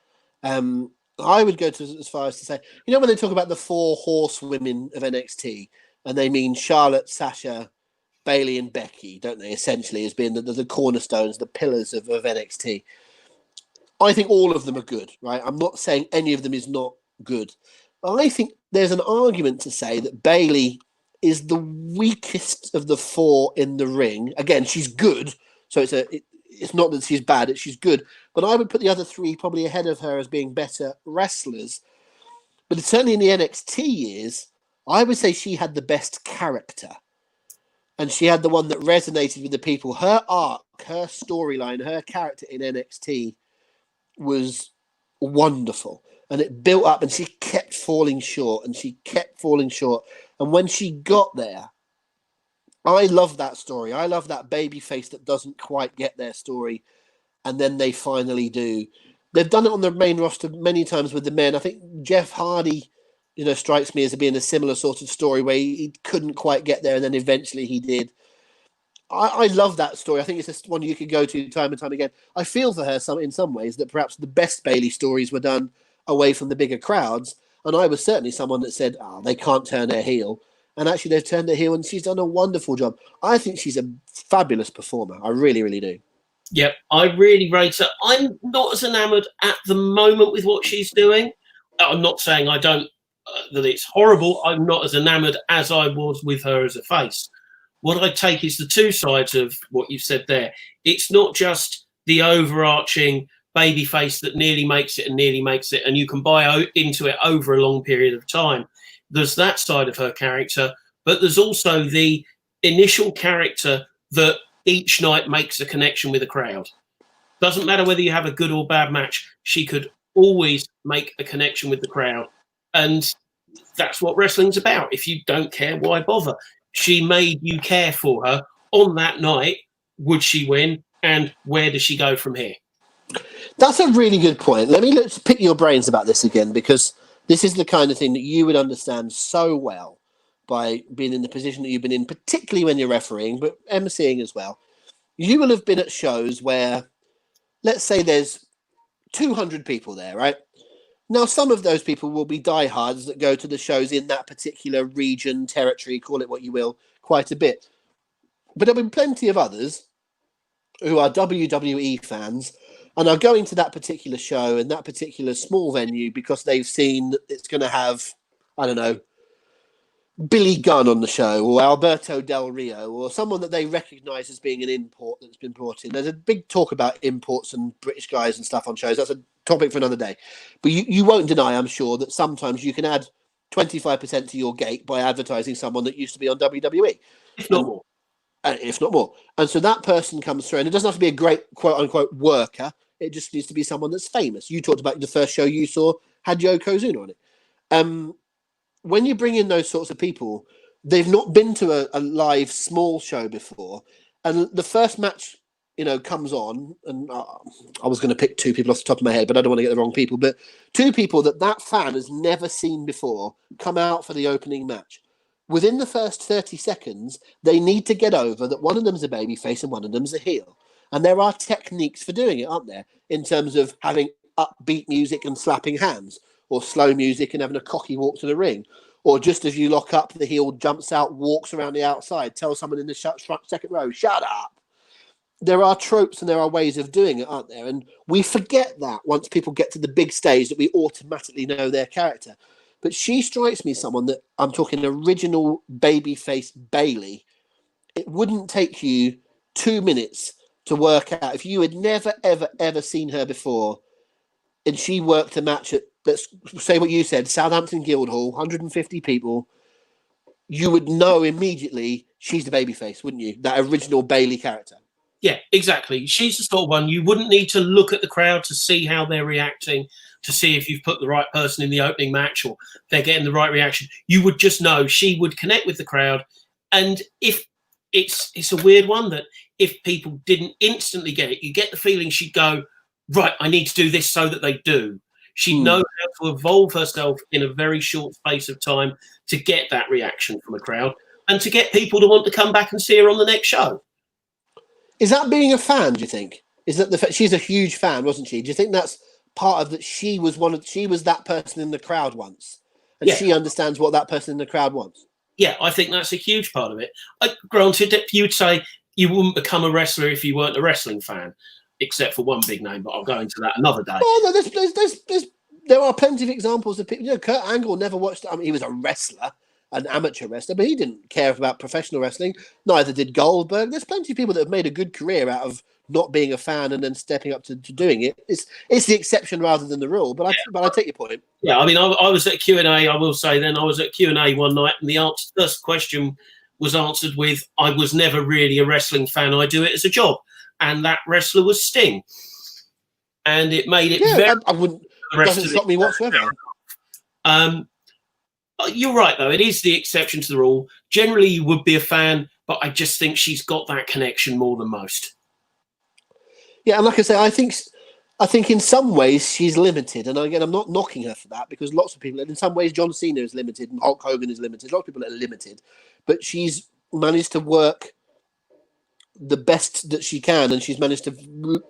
I would go as far as to say, when they talk about the 4 horsewomen of NXT, and they mean Charlotte, Sasha, Bayley, and Becky, don't they? Essentially, as being the cornerstones, the pillars of NXT. I think all of them are good, right? I'm not saying any of them is not good. I think there's an argument to say that Bayley is the weakest of the 4 in the ring. Again, she's good, so it's not that she's bad; she's good. But I would put the other 3 probably ahead of her as being better wrestlers. But certainly in the NXT years, I would say she had the best character, and she had the one that resonated with the people. Her arc, her storyline, her character in NXT was wonderful. And it built up, and she kept falling short, and she kept falling short. And when she got there, I love that story. I love that baby face that doesn't quite get their story, and then they finally do. They've done it on the main roster many times with the men. I think Jeff Hardy, strikes me as being a similar sort of story where he couldn't quite get there, and then eventually he did. I love that story. I think it's just one you could go to time and time again. I feel for her in some ways that perhaps the best Bayley stories were done away from the bigger crowds. And I was certainly someone that said, they can't turn her heel. And actually, they've turned her heel, and she's done a wonderful job. I think she's a fabulous performer. I really, really do. Yep, I really rate her. I'm not as enamoured at the moment with what she's doing. I'm not saying I don't, that it's horrible. I'm not as enamoured as I was with her as a face. What I take is the 2 sides of what you've said there. It's not just the overarching baby face that nearly makes it, and you can buy into it over a long period of time. There's that side of her character, but there's also the initial character that each night makes a connection with a crowd. Doesn't matter whether you have a good or bad match, she could always make a connection with the crowd. And that's what wrestling's about. If you don't care, why bother? She made you care for her on that night. Would she win? And where does she go from here? That's a really good point. Let's pick your brains about this again, because this is the kind of thing that you would understand so well by being in the position that you've been in, particularly when you're refereeing, but emceeing as well. You will have been at shows where, let's say there's 200 people there, right? Now, some of those people will be diehards that go to the shows in that particular region, territory, call it what you will, quite a bit. But there'll be plenty of others who are WWE fans and are going to that particular show and that particular small venue because they've seen it's going to have, I don't know, Billy Gunn on the show, or Alberto Del Rio, or someone that they recognise as being an import that's been brought in. There's a big talk about imports and British guys and stuff on shows. That's a topic for another day. But you won't deny, I'm sure, that sometimes you can add 25% to your gate by advertising someone that used to be on WWE. If not more. If not more. And so that person comes through, and it doesn't have to be a great quote-unquote worker. It just needs to be someone that's famous. You talked about the first show you saw had Yokozuna on it. When you bring in those sorts of people, they've not been to a live small show before, and the first match, comes on, and I was going to pick two people off the top of my head, but I don't want to get the wrong people, but two people that fan has never seen before come out for the opening match. Within the first 30 seconds, they need to get over that one of them's a babyface and one of them's a heel. And there are techniques for doing it, aren't there? In terms of having upbeat music and slapping hands, or slow music and having a cocky walk to the ring. Or just as you lock up, the heel jumps out, walks around the outside, tells someone in the second row, shut up. There are tropes and there are ways of doing it, aren't there? And we forget that once people get to the big stage, that we automatically know their character. But she strikes me someone that, I'm talking original babyface Bayley. It wouldn't take you 2 minutes to work out. If you had never, ever, ever seen her before, and she worked a match at, let's say what you said, Southampton Guildhall, 150 people, you would know immediately she's the babyface, wouldn't you? That original Bayley character. Yeah, exactly. She's the sort of one you wouldn't need to look at the crowd to see how they're reacting, to see if you've put the right person in the opening match or they're getting the right reaction. You would just know she would connect with the crowd. And if it's a weird one that if people didn't instantly get it, you get the feeling she'd go, right, I need to do this so that they do. She'd know how to evolve herself in a very short space of time to get that reaction from a crowd and to get people to want to come back and see her on the next show. Is that being a fan, do you think? Is that the fact she's a huge fan, wasn't she? Do you think that's part of that? She was that person in the crowd once, and she understands what that person in the crowd wants. Yeah, I think that's a huge part of it. Granted, you would say you wouldn't become a wrestler if you weren't a wrestling fan, except for one big name, but I'll go into that another day. Oh, no, there are plenty of examples of people. Kurt Angle never watched. I mean, he was a wrestler, an amateur wrestler, but he didn't care about professional wrestling. Neither did Goldberg. There's plenty of people that have made a good career out of not being a fan and then stepping up to doing it. It's the exception rather than the rule. But I take your point. Yeah, I mean, I was at Q&A. I will say then I was at Q&A one night, and the first question was answered with, "I was never really a wrestling fan. I do it as a job," and that wrestler was Sting, and it made it very. I wouldn't. It doesn't stop me whatsoever. You're right, though. It is the exception to the rule. Generally, you would be a fan, but I just think she's got that connection more than most. Yeah, and like I say, I think in some ways she's limited. And again, I'm not knocking her for that, because lots of people, in some ways, John Cena is limited and Hulk Hogan is limited. A lot of people are limited, but she's managed to work the best that she can, and she's managed to.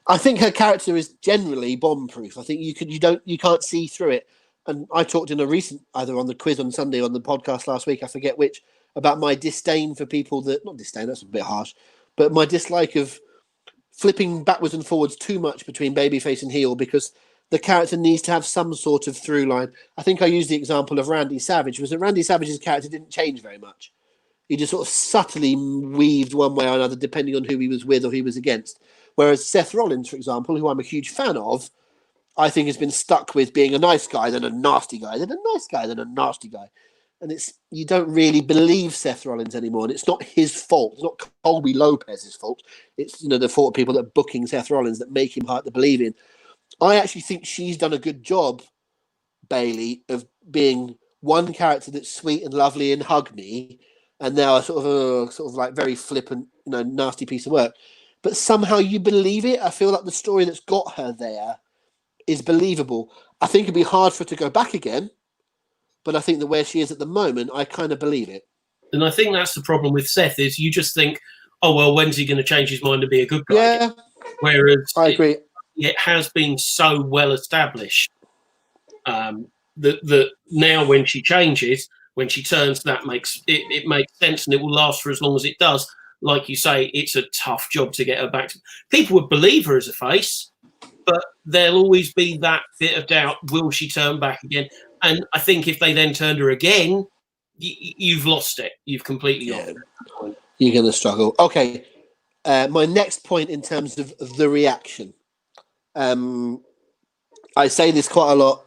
I think her character is generally bomb-proof. I think you can't see through it. And I talked in a recent, either on the quiz on Sunday or on the podcast last week, I forget which, about my disdain for people that, not disdain, that's a bit harsh, but my dislike of flipping backwards and forwards too much between babyface and heel, because the character needs to have some sort of through line. I think I used the example of Randy Savage, was that Randy Savage's character didn't change very much. He just sort of subtly weaved one way or another depending on who he was with or who he was against. Whereas Seth Rollins, for example, who I'm a huge fan of, I think has been stuck with being a nice guy, then a nasty guy, then a nice guy, then a nasty guy. And you don't really believe Seth Rollins anymore. And it's not his fault. It's not Colby Lopez's fault. It's, the fault of people that are booking Seth Rollins that make him hard to believe in. I actually think she's done a good job, Bayley, of being one character that's sweet and lovely and hug me, and now a sort of like very flippant, nasty piece of work. But somehow you believe it. I feel like the story that's got her there is believable. I think it'd be hard for her to go back again, but I think that where she is at the moment, I kind of believe it. And I think that's the problem with Seth is you just think, oh, well, when's he going to change his mind and be a good guy? Yeah, again? Whereas I agree. It has been so well established that now when she changes, when she turns, that makes it makes sense, and it will last for as long as it does. Like you say, it's a tough job to get her back. People would believe her as a face, but there'll always be that bit of doubt. Will she turn back again? And I think if they then turned her again, you've lost it. You've completely lost it. You're going to struggle. Okay. My next point in terms of the reaction. I say this quite a lot.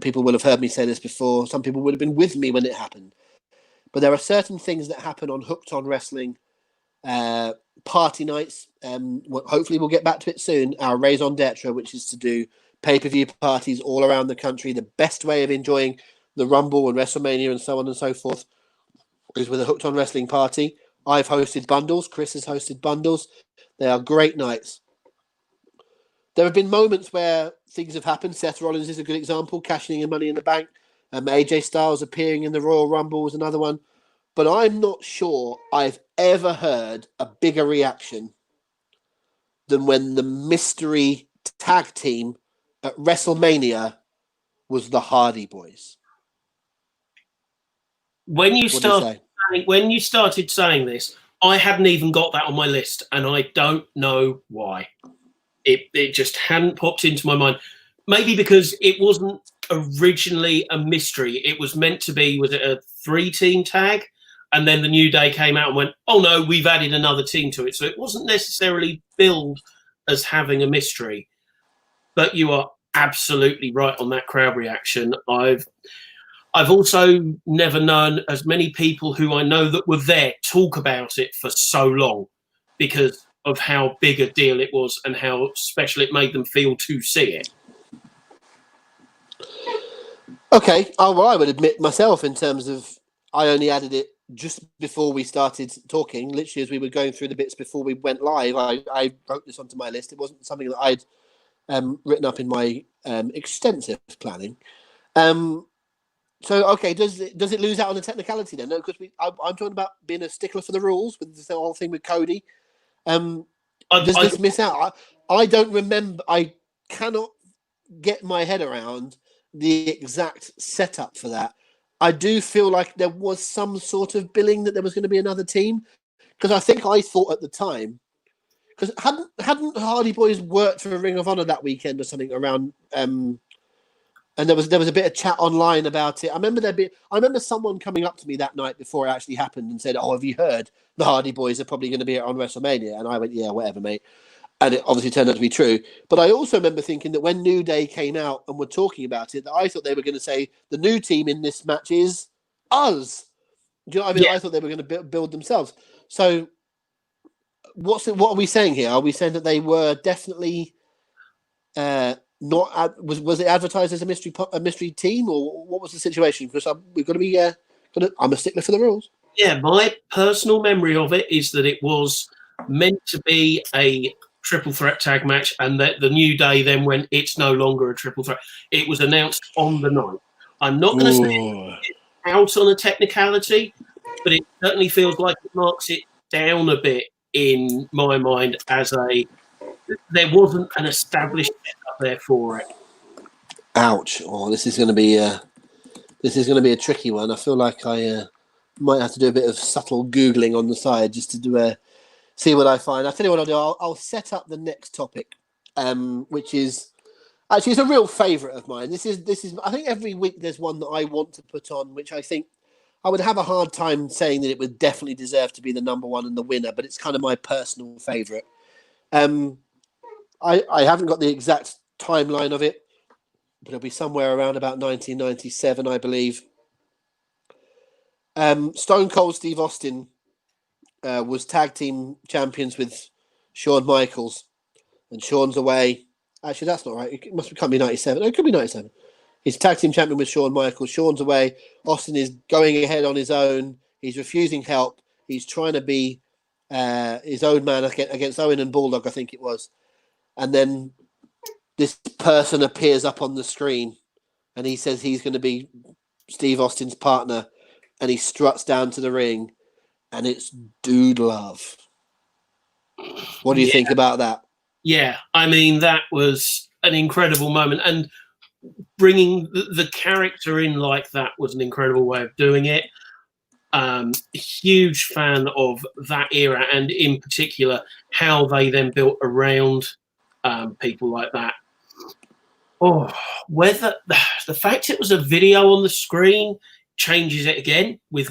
People will have heard me say this before. Some people would have been with me when it happened. But there are certain things that happen on Hooked on Wrestling party nights. Hopefully we'll get back to it soon. Our raison d'etre, which is to do pay-per-view parties all around the country. The best way of enjoying the Rumble and WrestleMania and so on and so forth is with a Hooked on Wrestling party. I've hosted bundles. Chris has hosted bundles. They are great nights. There have been moments where things have happened. Seth Rollins is a good example, cashing in Money in the Bank. AJ Styles appearing in the Royal Rumble was another one. But I'm not sure I've ever heard a bigger reaction than when the mystery tag team at WrestleMania was the Hardy Boys. When you started saying this, I hadn't even got that on my list, and I don't know why. It just hadn't popped into my mind. Maybe because it wasn't originally a mystery. It was meant to be, was it a 3-team tag? And then the New Day came out and went, oh no, we've added another team to it. So it wasn't necessarily billed as having a mystery. But you are absolutely right on that crowd reaction. I've also never known as many people who I know that were there talk about it for so long because of how big a deal it was and how special it made them feel to see it. Okay, well, I would admit myself in terms of I only added it just before we started talking, literally as we were going through the bits before we went live. I wrote this onto my list. It wasn't something that I'd written up in my extensive planning. So, okay, does it lose out on the technicality then? No, because I'm talking about being a stickler for the rules with this whole thing with Cody. Does this miss out? I don't remember. I cannot get my head around the exact setup for that. I do feel like there was some sort of billing that there was going to be another team, because I think I thought at the time, because hadn't Hardy Boys worked for Ring of Honor that weekend or something around, and there was a bit of chat online about it. I remember someone coming up to me that night before it actually happened and said, "Oh, have you heard the Hardy Boys are probably going to be on WrestleMania?" And I went, "Yeah, whatever, mate." And it obviously turned out to be true. But I also remember thinking that when New Day came out and were talking about it, that I thought they were going to say the new team in this match is us. Do you know what I mean? Yeah. I thought they were going to build themselves. So what are we saying here? Are we saying that they were definitely not? Was it advertised as a mystery team, or what was the situation? Because we've got to be. I'm a stickler for the rules. Yeah, my personal memory of it is that it was meant to be a triple threat tag match, and that the New Day then went, it's no longer a triple threat. It was announced on the night. I'm not going to say it's out on a technicality, but it certainly feels like it marks it down a bit in my mind as there wasn't an established setup there for it. Ouch! Oh, this is going to be a tricky one. I feel like I might have to do a bit of subtle Googling on the side just to see what I find. I'll tell you what I'll do. I'll set up the next topic, which is actually it's a real favourite of mine. This is. I think every week there's one that I want to put on, which I think I would have a hard time saying that it would definitely deserve to be the number one and the winner, but it's kind of my personal favourite. I haven't got the exact timeline of it, but it'll be somewhere around about 1997, I believe. Stone Cold Steve Austin was tag team champions with Shawn Michaels, and Shawn's away. Actually, that's not right. It must be 97. No, it could be 97. He's tag team champion with Shawn Michaels. Shawn's away. Austin is going ahead on his own. He's refusing help. He's trying to be his own man against Owen and Bulldog, I think it was. And then this person appears up on the screen, and he says he's going to be Steve Austin's partner, and he struts down to the ring, and it's Dude Love. What do you think about that? Yeah, I mean, that was an incredible moment, and bringing the character in like that was an incredible way of doing it. Huge fan of that era, and in particular how they then built around people like that. Oh, whether the fact it was a video on the screen changes it again with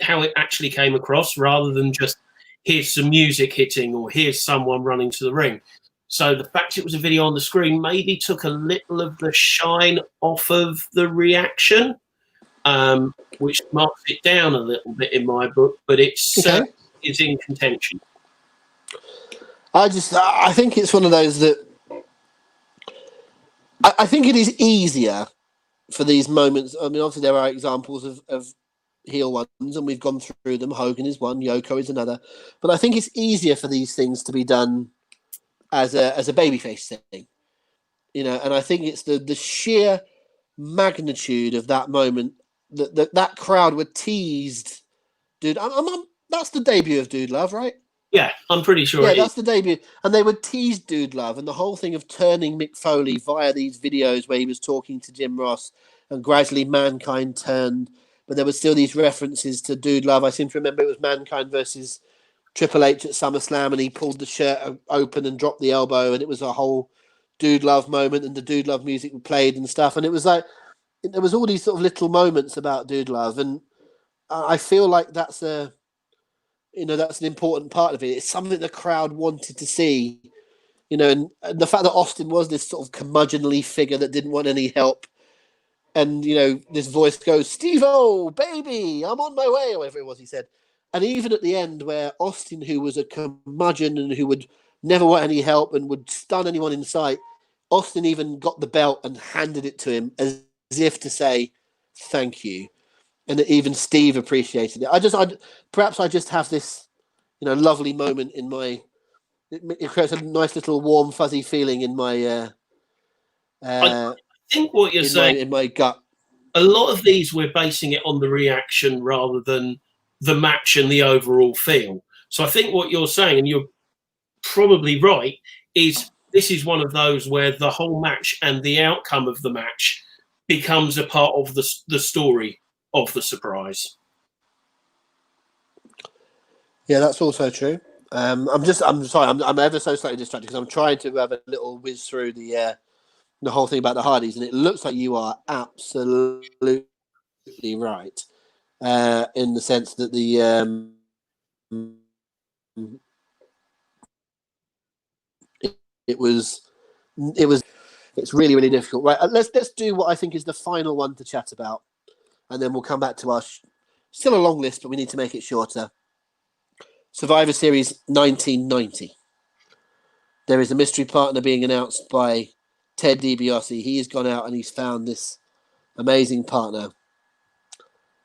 how it actually came across, rather than just here's some music hitting or here's someone running to the ring. So the fact it was a video on the screen maybe took a little of the shine off of the reaction, which marks it down a little bit in my book, but it certainly is in contention. I think it's one of those that I think it is easier for these moments. I mean, obviously there are examples of heel ones, and we've gone through them. Hogan is one, Yoko is another, but I think it's easier for these things to be done as a babyface thing, and I think it's the sheer magnitude of that moment that crowd were teased. Dude, that's the debut of Dude Love, right? Yeah, I'm pretty sure. Yeah, that's the debut. And they would tease Dude Love, and the whole thing of turning Mick Foley via these videos where he was talking to Jim Ross, and gradually Mankind turned, but there were still these references to Dude Love. I seem to remember it was Mankind versus Triple H at SummerSlam, and he pulled the shirt open and dropped the elbow, and it was a whole Dude Love moment, and the Dude Love music played and stuff, and it was like there was all these sort of little moments about Dude Love, and I feel like that's that's an important part of it. It's something the crowd wanted to see, and the fact that Austin was this sort of curmudgeonly figure that didn't want any help, and this voice goes, "Steve-O, baby, I'm on my way," or whatever it was he said. And even at the end, where Austin, who was a curmudgeon and who would never want any help and would stun anyone in sight, Austin even got the belt and handed it to him as if to say, "Thank you." And even Steve appreciated it. Perhaps I just have this, lovely moment in my. It creates a nice little warm, fuzzy feeling in my. I think what you're saying in my gut. A lot of these we're basing it on the reaction rather than the match and the overall feel. So I think what you're saying, and you're probably right, is this is one of those where the whole match and the outcome of the match becomes a part of the story of the surprise. Yeah, that's also true. I'm sorry, I'm ever so slightly distracted because I'm trying to have a little whiz through the whole thing about the Hardys, and it looks like you are absolutely right in the sense that it's really, really difficult. Right, let's do what I think is the final one to chat about, and then we'll come back to our still a long list, but we need to make it shorter. Survivor Series 1990. There is a mystery partner being announced by Ted DiBiase. He has gone out and he's found this amazing partner,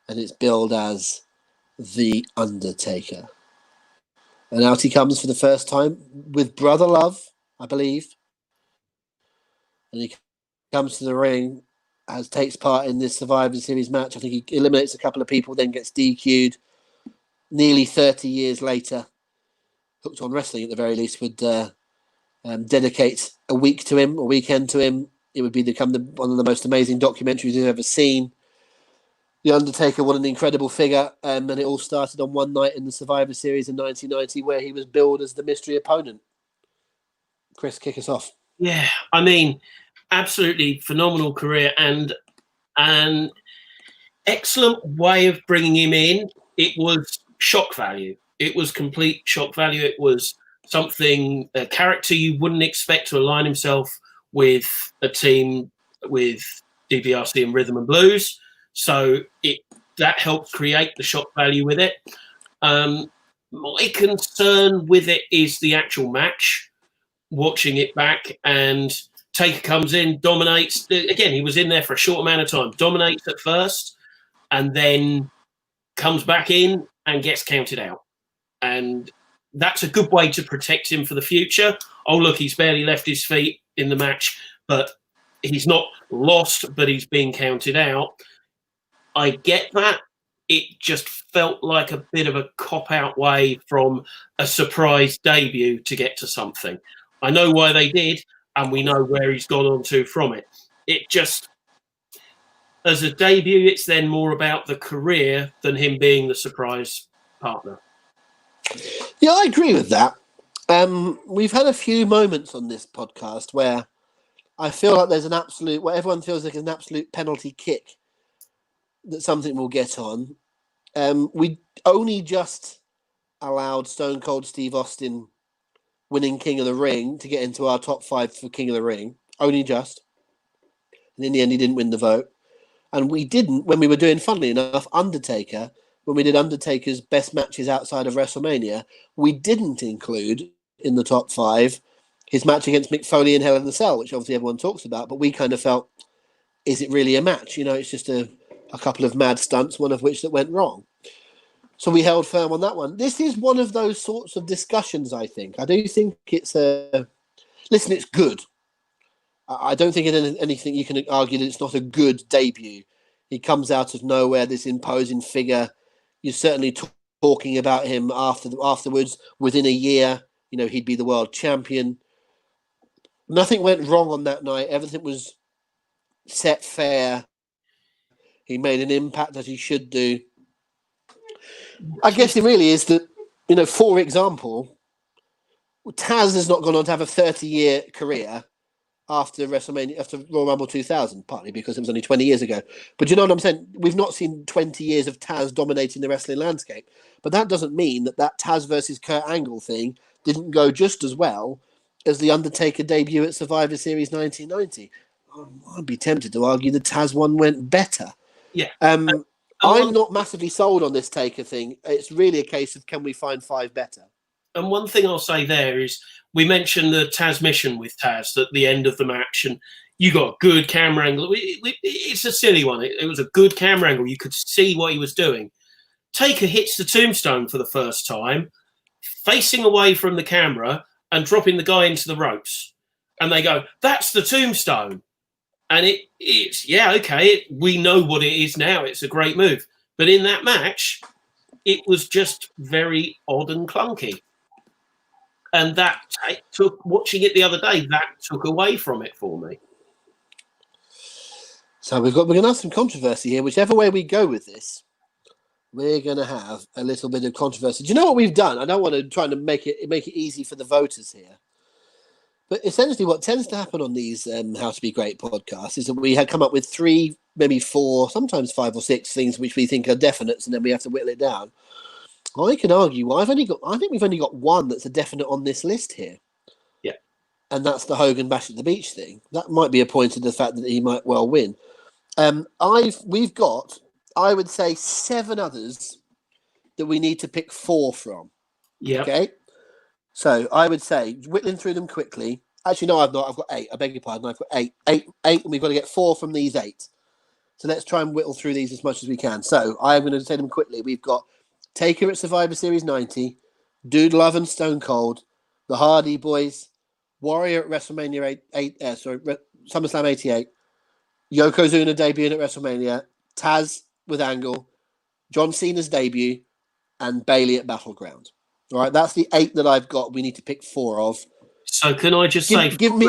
and it's billed as The Undertaker. And out he comes for the first time with Brother Love, I believe. And he comes to the ring, takes part in this Survivor Series match. I think he eliminates a couple of people, then gets DQ'd. Nearly 30 years later, Hooked on Wrestling at the very least would dedicate a week to him, a weekend to him. It would become one of the most amazing documentaries you've ever seen. The Undertaker, what an incredible figure. And it all started on one night in the Survivor Series in 1990 where he was billed as the mystery opponent. Chris, kick us off. Yeah, I mean, absolutely phenomenal career and an excellent way of bringing him in. It was shock value. It was complete shock value. It was a character you wouldn't expect to align himself with a team with DiBiase and Rhythm and Blues. So that helped create the shock value with it. My concern with it is the actual match, watching it back, and Taker comes in, dominates. Again, he was in there for a short amount of time. Dominates at first, and then comes back in and gets counted out. And that's a good way to protect him for the future. Oh, look, he's barely left his feet in the match, but he's not lost, but he's being counted out. I get that. It just felt like a bit of a cop-out way from a surprise debut to get to something. I know why they did, and we know where he's gone on to from it. It just, as a debut, it's then more about the career than him being the surprise partner. Yeah, I agree with that. We've had a few moments on this podcast where I feel like there's where everyone feels like an absolute penalty kick that something will get on. We only just allowed Stone Cold Steve Austin winning King of the Ring to get into our top 5 for King of the Ring. Only just. And in the end, he didn't win the vote. And we didn't, when we were doing, funnily enough, Undertaker, when we did Undertaker's best matches outside of WrestleMania, we didn't include in the top 5 his match against Mick Foley in Hell in the Cell, which obviously everyone talks about. But we kind of felt, is it really a match? You know, it's just a couple of mad stunts, one of which that went wrong. So we held firm on that one. This is one of those sorts of discussions, I think. I do think it's listen, it's good. I don't think in anything you can argue that it's not a good debut. He comes out of nowhere, this imposing figure. You're certainly talking about him afterwards. Within a year, you know, he'd be the world champion. Nothing went wrong on that night. Everything was set fair. He made an impact as he should do. I guess it really is that, you know, for example, Taz has not gone on to have a 30-year career after WrestleMania, after Royal Rumble 2000, partly because it was only 20 years ago. But you know what I'm saying? We've not seen 20 years of Taz dominating the wrestling landscape. But that doesn't mean that Taz versus Kurt Angle thing didn't go just as well as the Undertaker debut at Survivor Series 1990. I'd be tempted to argue the Taz one went better. Yeah. I'm not massively sold on this Taker thing. It's really a case of, can we find 5 better? And one thing I'll say there is, we mentioned the Taz mission with Taz at the end of the match, and you got a good camera angle. It's a silly one. It was a good camera angle. You could see what he was doing. Taker hits the tombstone for the first time, facing away from the camera and dropping the guy into the ropes. And they go, that's the tombstone. And it's yeah, okay, we know what it is now. It's a great move. But in that match, it was just very odd and clunky. And that took, watching it the other day, that took away from it for me. So we're going to have some controversy here. Whichever way we go with this, we're going to have a little bit of controversy. Do you know what we've done? I don't want to try to make it easy for the voters here. But essentially what tends to happen on these How to Be Great podcasts is that we have come up with 3, maybe 4, sometimes 5 or 6 things which we think are definites, and then we have to whittle it down. I can argue, I think we've only got one that's a definite on this list here. Yeah. And that's the Hogan Bash at the Beach thing. That might be a point to the fact that he might well win. We've got, I would say, 7 others that we need to pick 4 from. Yeah. Okay. So I would say, whittling through them quickly. Actually, no, I've not. I've got 8. I beg your pardon. I've got 8, and we've got to get 4 from these 8. So let's try and whittle through these as much as we can. So I'm going to say them quickly. We've got Taker at Survivor Series 90, Dude Love and Stone Cold, the Hardy Boys, Warrior at WrestleMania SummerSlam 88, Yokozuna debuting at WrestleMania, Taz with Angle, John Cena's debut, and Bayley at Battleground. All right, that's the 8 that I've got. We need to pick 4 of. So can I just say, give me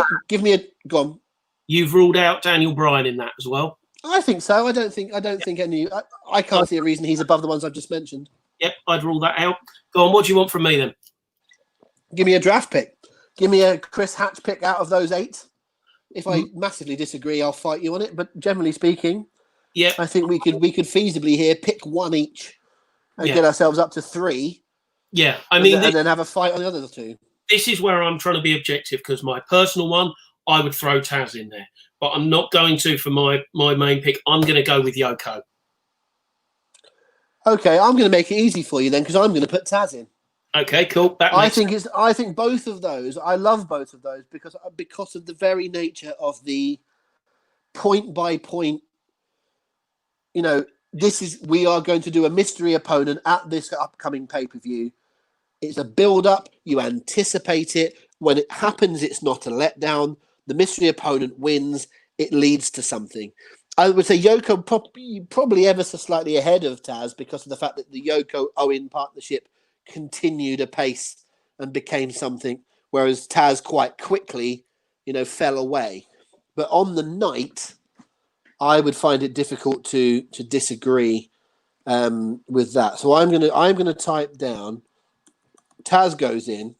a go on. You've ruled out Daniel Bryan in that as well. I think so. I don't think any. I can't see a reason he's above the ones I've just mentioned. Yep, I'd rule that out. Go on, what do you want from me then? Give me a draft pick. Give me a Chris Hatch pick out of those 8. If I massively disagree, I'll fight you on it. But generally speaking, I think we could feasibly here pick 1 each and get ourselves up to 3. Yeah, I mean, and then have a fight on the other 2. This is where I'm trying to be objective, because my personal one, I would throw Taz in there, but I'm not going to for my main pick. I'm going to go with Yoko. Okay, I'm going to make it easy for you then, because I'm going to put Taz in. Okay, cool. That I makes think it's. I think both of those. I love both of those because of the very nature of the point by point. You know, we are going to do a mystery opponent at this upcoming pay-per-view. It's a build-up. You anticipate it. When it happens, it's not a letdown. The mystery opponent wins. It leads to something. I would say Yoko probably ever so slightly ahead of Taz because of the fact that the Yoko-Owen partnership continued apace and became something, whereas Taz quite quickly, fell away. But on the night, I would find it difficult to disagree with that. So I'm gonna type down Taz goes in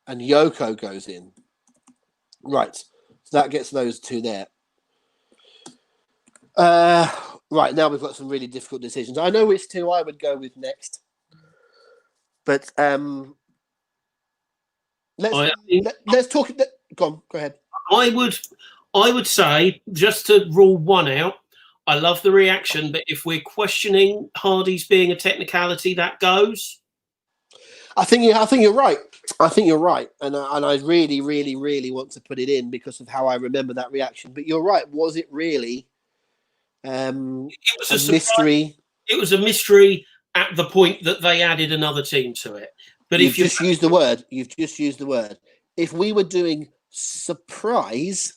and Yoko goes in. Right. So that gets those two there. Right, now we've got some really difficult decisions. I know which two I would go with next. But let's talk. Go ahead. I would say, just to rule one out, I love the reaction, but if we're questioning Hardy's being a technicality, that goes. I think you're right. I think you're right, and I really, really, really want to put it in because of how I remember that reaction. But you're right. Was it really? It was a mystery. It was a mystery at the point that they added another team to it. But You've just used the word. If we were doing surprise,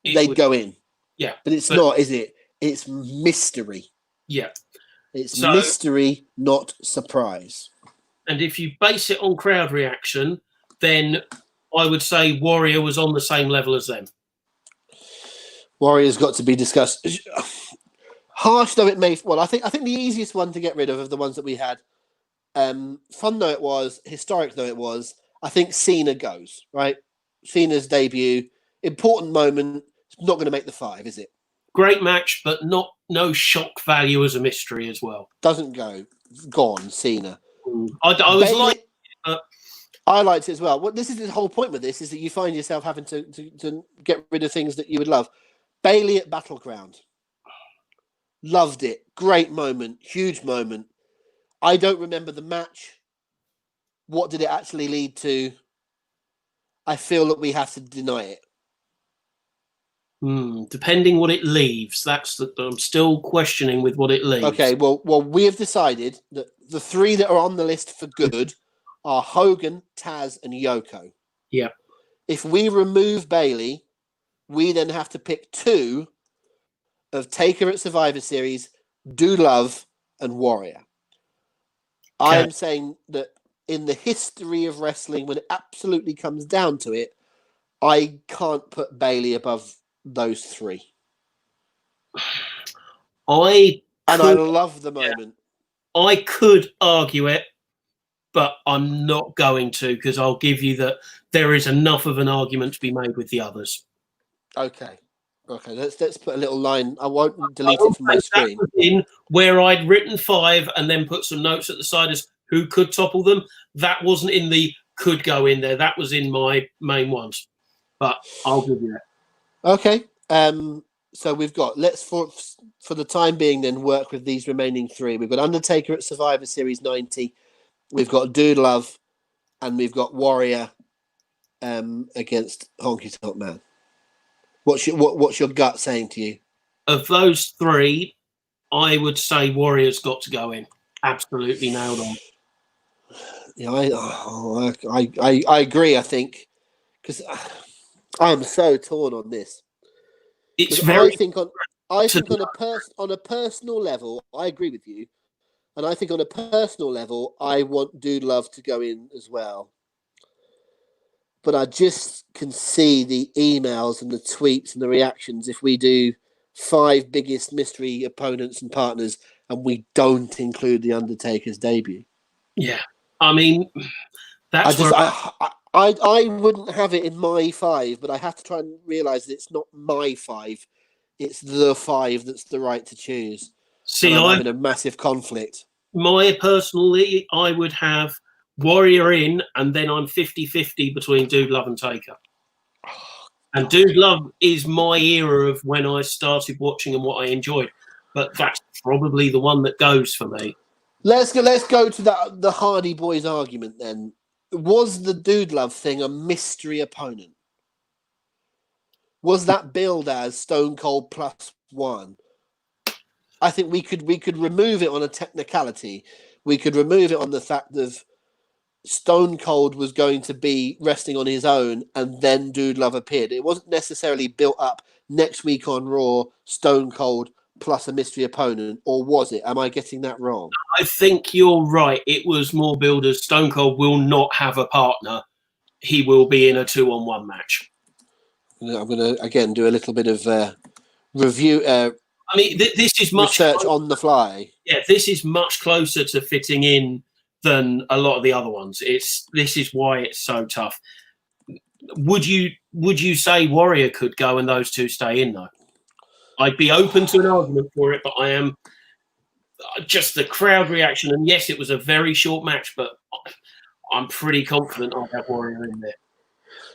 they'd go in. Yeah. But it's not, is it? It's mystery. Yeah. It's mystery, not surprise. And if you base it on crowd reaction, then I would say Warrior was on the same level as them. Warrior's got to be discussed. Harsh though it may. Well, I think the easiest one to get rid of the ones that we had. Fun though it was, historic though it was, I think Cena goes, right? Cena's debut, important moment. It's not going to make the 5, is it? Great match, but no shock value as a mystery as well. Doesn't go. Gone, Cena. I liked it as well. This is the whole point with this, is that you find yourself having to get rid of things that you would love. Bayley at Battleground. Loved it. Great moment. Huge moment. I don't remember the match. What did it actually lead to? I feel that we have to deny it. Depending what it leaves. I'm still questioning with what it leaves. Okay, well, we have decided that the 3 that are on the list for good are Hogan, Taz, and Yoko. Yeah. If we remove Bayley, we then have to pick 2 of Taker at Survivor Series, Do Love, and Warrior. Okay. I am saying that in the history of wrestling, when it absolutely comes down to it, I can't put Bayley above those 3. I love the moment. I could argue it, but I'm not going to, because I'll give you that there is enough of an argument to be made with the others. Okay. Let's put a little line. I won't delete it from my screen. In where I'd written 5 and then put some notes at the side as who could topple them. That wasn't in the could go in there. That was in my main ones. But I'll give you that. Okay. So we've got, let's for the time being then work with these remaining 3. We've got Undertaker at Survivor Series 90. We've got Dude Love, and we've got Warrior against Honky Tonk Man. What's your gut saying to you? Of those 3, I would say Warrior's got to go in. Absolutely nailed on. Yeah, I agree. I think because I'm so torn on this. It's very. I think on a personal level, I agree with you, and I think on a personal level, I want Dude Love to go in as well. But I just can see the emails and the tweets and the reactions if we do 5 biggest mystery opponents and partners and we don't include the Undertaker's debut. Yeah, I mean, that's I wouldn't have it in my 5, but I have to try and realise that it's not my 5. It's the 5 that's the right to choose. See, I'm having a massive conflict. Personally, I would have Warrior in, and then I'm 50-50 between Dude Love and Taker. And Dude Love is my era of when I started watching and what I enjoyed. But that's probably the one that goes for me. Let's go to the Hardy Boys argument then. Was the Dude Love thing a mystery opponent? Was that billed as Stone Cold +1? I think we could remove it on a technicality. We could remove it on the fact of Stone Cold was going to be resting on his own, and then Dude Love appeared. It wasn't necessarily built up next week on Raw, Stone Cold plus a mystery opponent, or was it? Am I getting that wrong? I think you're right. It was more billed as Stone Cold will not have a partner. He will be in a 2-on-1 match. I'm going to, again, do a little bit of review. I mean, this is much research on the fly. Yeah, this is much closer to fitting in than a lot of the other ones. This is why it's so tough. Would you say Warrior could go and those two stay in though? I'd be open to an argument for it, but I am just the crowd reaction. And yes, it was a very short match, but I'm pretty confident I'll have Warrior in there.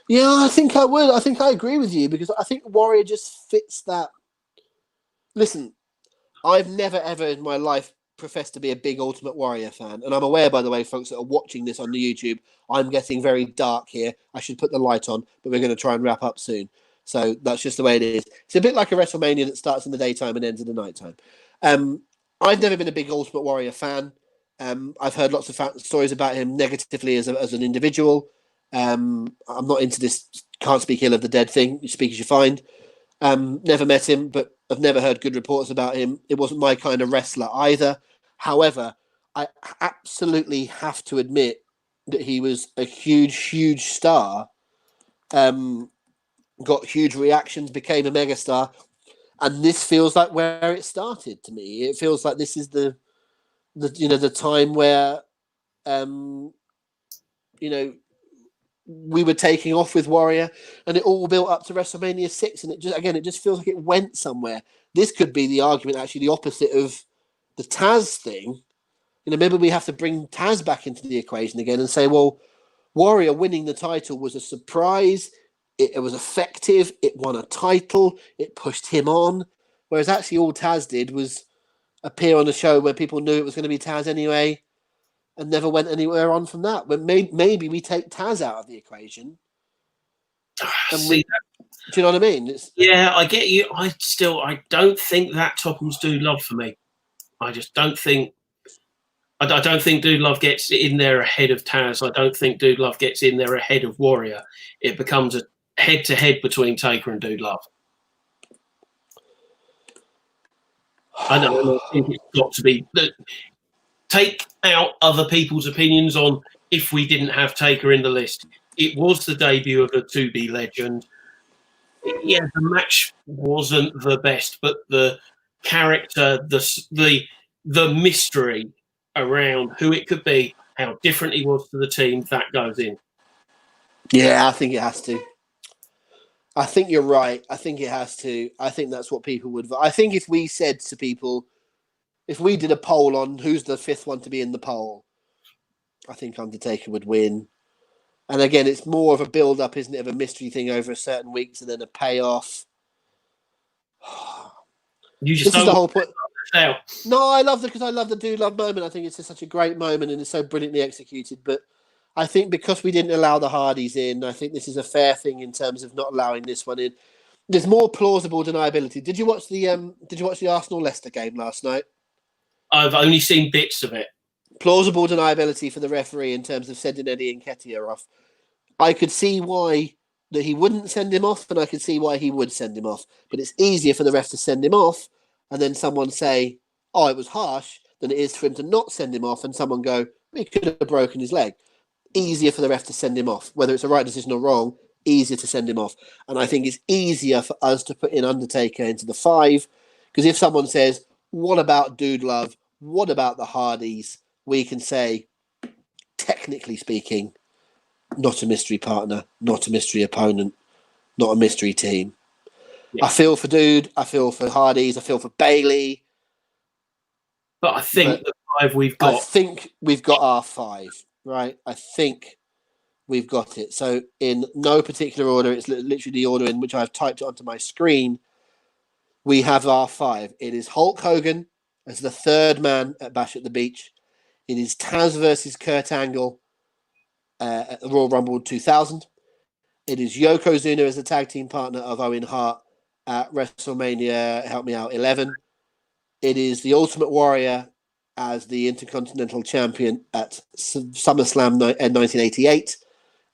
Yeah, I think I would. I think I agree with you because I think Warrior just fits that. Listen, I've never ever in my life professed to be a big Ultimate Warrior fan. And I'm aware, by the way, folks that are watching this on the YouTube, I'm getting very dark here. I should put the light on, but we're going to try and wrap up soon. So that's just the way it is. It's a bit like a WrestleMania that starts in the daytime and ends in the nighttime. I've never been a big Ultimate Warrior fan. I've heard lots of stories about him negatively as an individual. I'm not into this can't speak ill of the dead thing. You speak as you find. Never met him, but I've never heard good reports about him. It wasn't my kind of wrestler either. However, I absolutely have to admit that he was a huge, huge star. Got huge reactions, became a megastar, and this feels like where it started to me. It feels like this is the time where we were taking off with Warrior, and it all built up to WrestleMania 6, and it just feels like it went somewhere. This could be the argument, actually, the opposite of the Taz thing. Maybe we have to bring Taz back into the equation again and say, well, Warrior winning the title was a surprise. It was effective. It won a title. It pushed him on. Whereas actually all Taz did was appear on a show where people knew it was going to be Taz anyway, and never went anywhere on from that. But maybe we take Taz out of the equation. Do you know what I mean? Yeah, I get you. I don't think that topples Dude Love for me. I just don't think. I don't think Dude Love gets in there ahead of Taz. I don't think Dude Love gets in there ahead of Warrior. It becomes a head-to-head between Taker and Dude Love. I think it's got to be. Take out other people's opinions on if we didn't have Taker in the list. It was the debut of a to-be legend. Yeah, the match wasn't the best, but the character, the mystery around who it could be, how different he was to the team, that goes in. Yeah, I think it has to. I think you're right. I think it has to. I think that's what people would. I think if we said to people, if we did a poll on who's the fifth one to be in the poll, I think Undertaker would win. And again, it's more of a build-up, isn't it, of a mystery thing over a certain weeks and then a payoff. This is the whole point. No, I love because I love the Dude Love moment. I think it's just such a great moment and it's so brilliantly executed. But I think because we didn't allow the Hardys in, I think this is a fair thing in terms of not allowing this one in. There's more plausible deniability. Did you watch the Arsenal Leicester game last night? I've only seen bits of it. Plausible deniability for the referee in terms of sending Eddie Nketiah off. I could see why that he wouldn't send him off, and I could see why he would send him off. But it's easier for the ref to send him off and then someone say, oh, it was harsh, than it is for him to not send him off and someone go, he could have broken his leg. Easier for the ref to send him off. Whether it's a right decision or wrong, easier to send him off. And I think it's easier for us to put in Undertaker into the 5, because if someone says, what about Dude Love? What about the Hardys? We can say, technically speaking, not a mystery partner, not a mystery opponent, not a mystery team. Yeah. I feel for Dude, I feel for Hardys, I feel for Bailey. But I think the 5 we've got. I think we've got our 5, right? I think we've got it. So in no particular order, it's literally the order in which I've typed it onto my screen. We have our 5. It is Hulk Hogan as the third man at Bash at the Beach. It is Taz versus Kurt Angle at the Royal Rumble 2000. It is Yokozuna as the tag team partner of Owen Hart at WrestleMania, help me out, 11. It is the Ultimate Warrior as the Intercontinental Champion at SummerSlam 1988.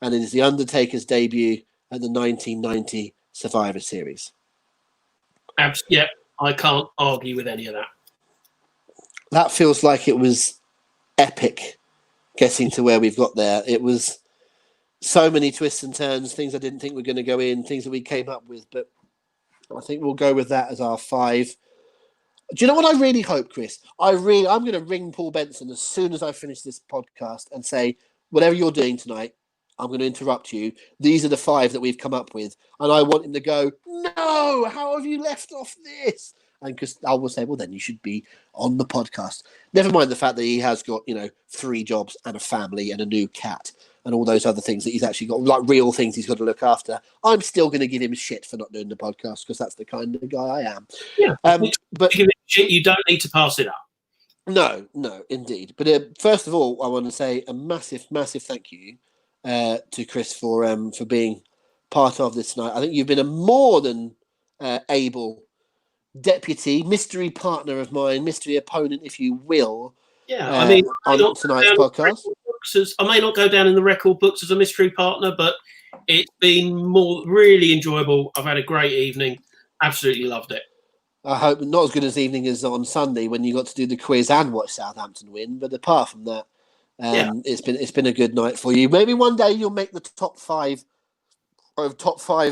And it is the Undertaker's debut at the 1990 Survivor Series. Yeah, I can't argue with any of that. That feels like it was epic getting to where we've got there. It was so many twists and turns, things I didn't think were going to go in, things that we came up with, but I think we'll go with that as our 5. Do you know what I really hope, Chris? I'm going to ring Paul Benson as soon as I finish this podcast and say, whatever you're doing tonight, I'm going to interrupt you. These are the 5 that we've come up with. And I want him to go, no, how have you left off this? And because I will say, well, then you should be on the podcast. Never mind the fact that he has got, 3 jobs and a family and a new cat and all those other things that he's actually got, like real things he's got to look after. I'm still going to give him shit for not doing the podcast because that's the kind of guy I am. Yeah, but give him shit, you don't need to pass it up. No, indeed. But first of all, I want to say a massive, massive thank you to Chris for being part of this tonight. I think you've been a more than able deputy, mystery partner of mine, mystery opponent, if you will. Yeah, on tonight's podcast. I may not go down in the record books as a mystery partner, but it's been really enjoyable. I've had a great evening. Absolutely loved it. I hope not as good as evening as on Sunday when you got to do the quiz and watch Southampton win. But apart from that, it's been a good night for you. Maybe one day you'll make the top 5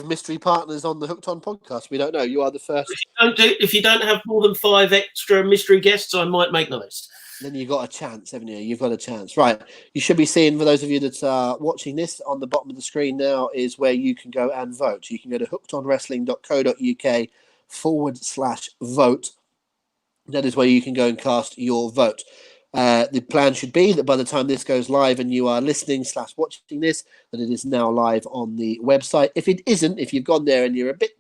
mystery partners on the Hooked On podcast. We don't know. You are the first. If you don't have more than 5 extra mystery guests, I might make the list. Then you've got a chance, haven't you? You've got a chance. Right. You should be seeing, for those of you that are watching this, on the bottom of the screen now is where you can go and vote. You can go to hookedonwrestling.co.uk/vote. That is where you can go and cast your vote. The plan should be that by the time this goes live and you are listening/watching this, that it is now live on the website. If it isn't, if you've gone there and you're a bit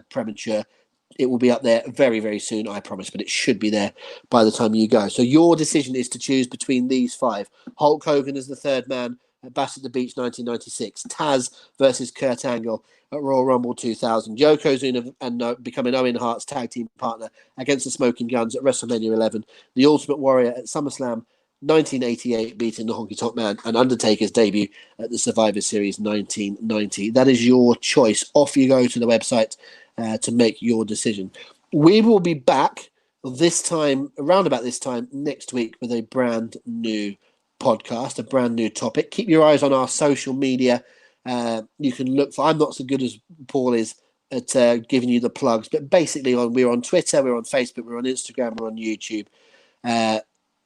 premature, it will be up there very, very soon, I promise, but it should be there by the time you go. So your decision is to choose between these 5. Hulk Hogan as the third man at Bash at the Beach 1996. Taz versus Kurt Angle at Royal Rumble 2000. Yokozuna and becoming Owen Hart's tag team partner against the Smoking Guns at WrestleMania 11. The Ultimate Warrior at SummerSlam 1988, beating the Honky Tonk Man, and Undertaker's debut at the Survivor Series 1990. That is your choice. Off you go to the website to make your decision. We will be back around about this time next week with a brand new podcast, a brand new topic. Keep your eyes on our social media. You can look for, I'm not so good as Paul is at giving you the plugs, but basically we're on Twitter, we're on Facebook, we're on Instagram, we're on YouTube.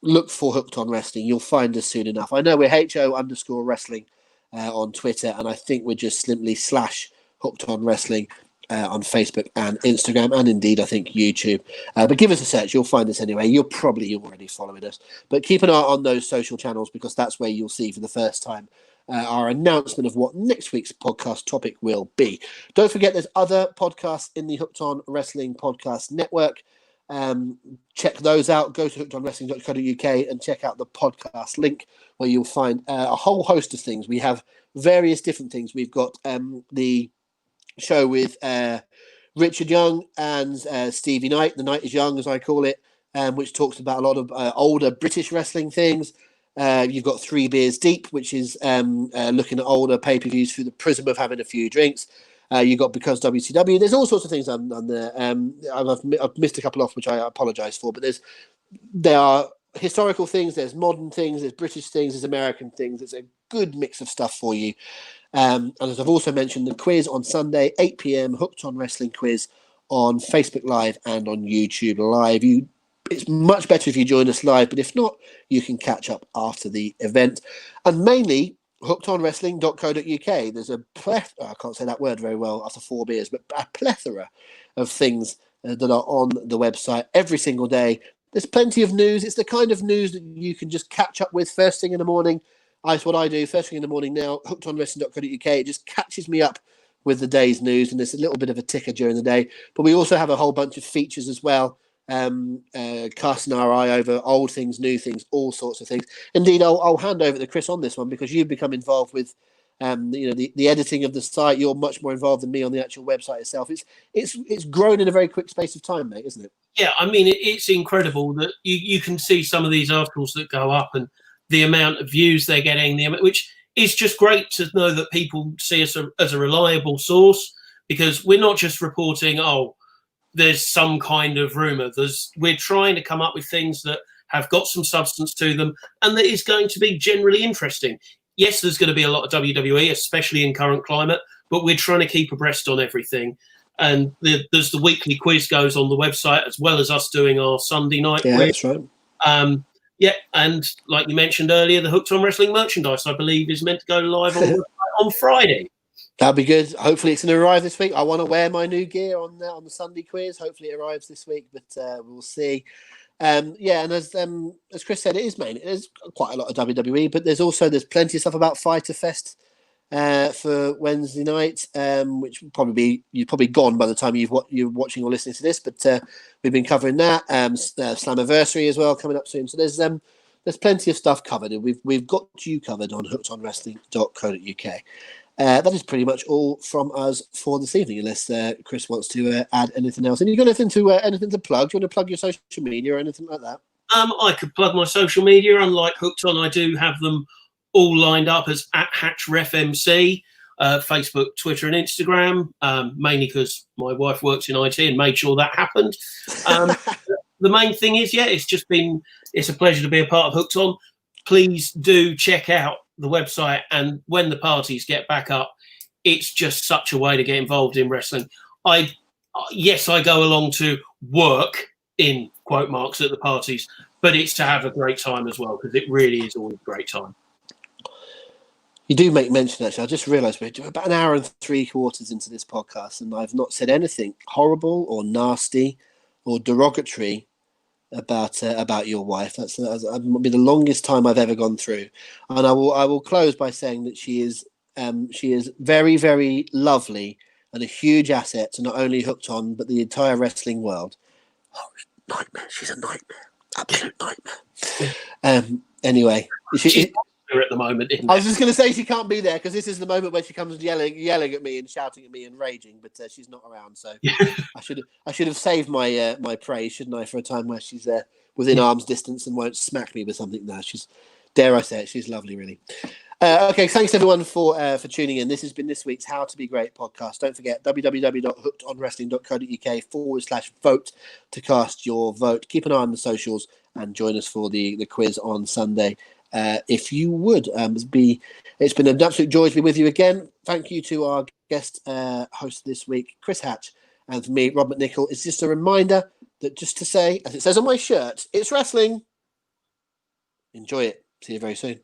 Look for Hooked On Wrestling. You'll find us soon enough. I know we're HO_wrestling on Twitter, and I think we're just simply /Hooked On Wrestling on Facebook and Instagram, and indeed I think YouTube. But give us a search, you'll find us anyway. You're probably already following us, but keep an eye on those social channels because that's where you'll see for the first time our announcement of what next week's podcast topic will be. Don't forget there's other podcasts in the Hooked On Wrestling podcast network. Check those out. Go to hookedonwrestling.co.uk and check out the podcast link where you'll find a whole host of things. We have various different things. We've got the show with Richard Young and Stevie Knight. The Night is Young, as I call it, which talks about a lot of older British wrestling things. You've got 3 Beers Deep, which is looking at older pay-per-views through the prism of having a few drinks. You've got Because WCW. There's all sorts of things on there. I've missed a couple off, which I apologise for, but there are historical things, there's modern things, there's British things, there's American things. It's a good mix of stuff for you. And as I've also mentioned, the quiz on Sunday, 8 p.m, Hooked On Wrestling quiz on Facebook Live and on YouTube Live. It's much better if you join us live, but if not, you can catch up after the event. And mainly, hookedonwrestling.co.uk. There's a plethora, I can't say that word very well after 4 beers, but a plethora of things that are on the website every single day. There's plenty of news. It's the kind of news that you can just catch up with first thing in the morning. That's what I do first thing in the morning now, hookedonwrestling.co.uk. It just catches me up with the day's news, and there's a little bit of a ticker during the day. But we also have a whole bunch of features as well. casting our eye over old things, new things, all sorts of things. Indeed, I'll hand over to Chris on this one because you've become involved with the editing of the site. You're much more involved than me on the actual website itself. It's grown in a very quick space of time, mate, isn't it? Yeah, I mean, it's incredible that you can see some of these articles that go up and the amount of views they're getting, which is just great to know that people see us as a reliable source, because we're not just reporting, there's some kind of rumor. We're trying to come up with things that have got some substance to them and that is going to be generally interesting. Yes, there's going to be a lot of WWE, especially in current climate, but we're trying to keep abreast on everything. And there's the weekly quiz goes on the website, as well as us doing our Sunday night quiz. That's right. And like you mentioned earlier, the Hooked on Wrestling merchandise, I believe, is meant to go live on Friday. That'll be good. Hopefully it's going to arrive this week. I want to wear my new gear on the Sunday quiz. Hopefully it arrives this week, but we'll see. And as Chris said, it is quite a lot of WWE, but there's plenty of stuff about Fighter Fest for Wednesday night, which you've probably gone by the time you're watching or listening to this. But we've been covering that. Slammiversary as well coming up soon. So there's plenty of stuff covered, and we've got you covered on hookedonwrestling.co.uk. That is pretty much all from us for this evening, unless Chris wants to add anything else. And you got anything to plug? Do you want to plug your social media or anything like that? I could plug my social media. Unlike Hooked On, I do have them all lined up as @HatchRefMC, Facebook, Twitter, and Instagram. Mainly because my wife works in IT and made sure that happened. The main thing is, it's a pleasure to be a part of Hooked On. Please do check out the website, and when the parties get back up, it's just such a way to get involved in wrestling. I go along to work in quote marks at the parties, but it's to have a great time as well, because it really is always a great time. You do make mention, actually. I just realised we're about an hour and 3/4 into this podcast, and I've not said anything horrible or nasty or derogatory about your wife. That might be the longest time I've ever gone through, and I will close by saying that she is very, very lovely and a huge asset to not only Hooked On but the entire wrestling world. Nightmare. She's a nightmare, absolute nightmare. Anyway, at the moment. I was just going to say she can't be there because this is the moment where she comes yelling at me and shouting at me and raging, but she's not around. So I should have saved my praise, shouldn't I, for a time where she's within arm's distance and won't smack me with something. Now dare I say it, she's lovely, really. Okay, thanks everyone for tuning in. This has been this week's How to Be Great podcast. Don't forget www.hookedonwrestling.co.uk/vote to cast your vote. Keep an eye on the socials and join us for the quiz on Sunday. If you would, it's been an absolute joy to be with you again. Thank you to our guest host this week, Chris Hatch, and for me, Rob McNichol. It's just a reminder that just to say, as it says on my shirt, it's wrestling. Enjoy it. See you very soon.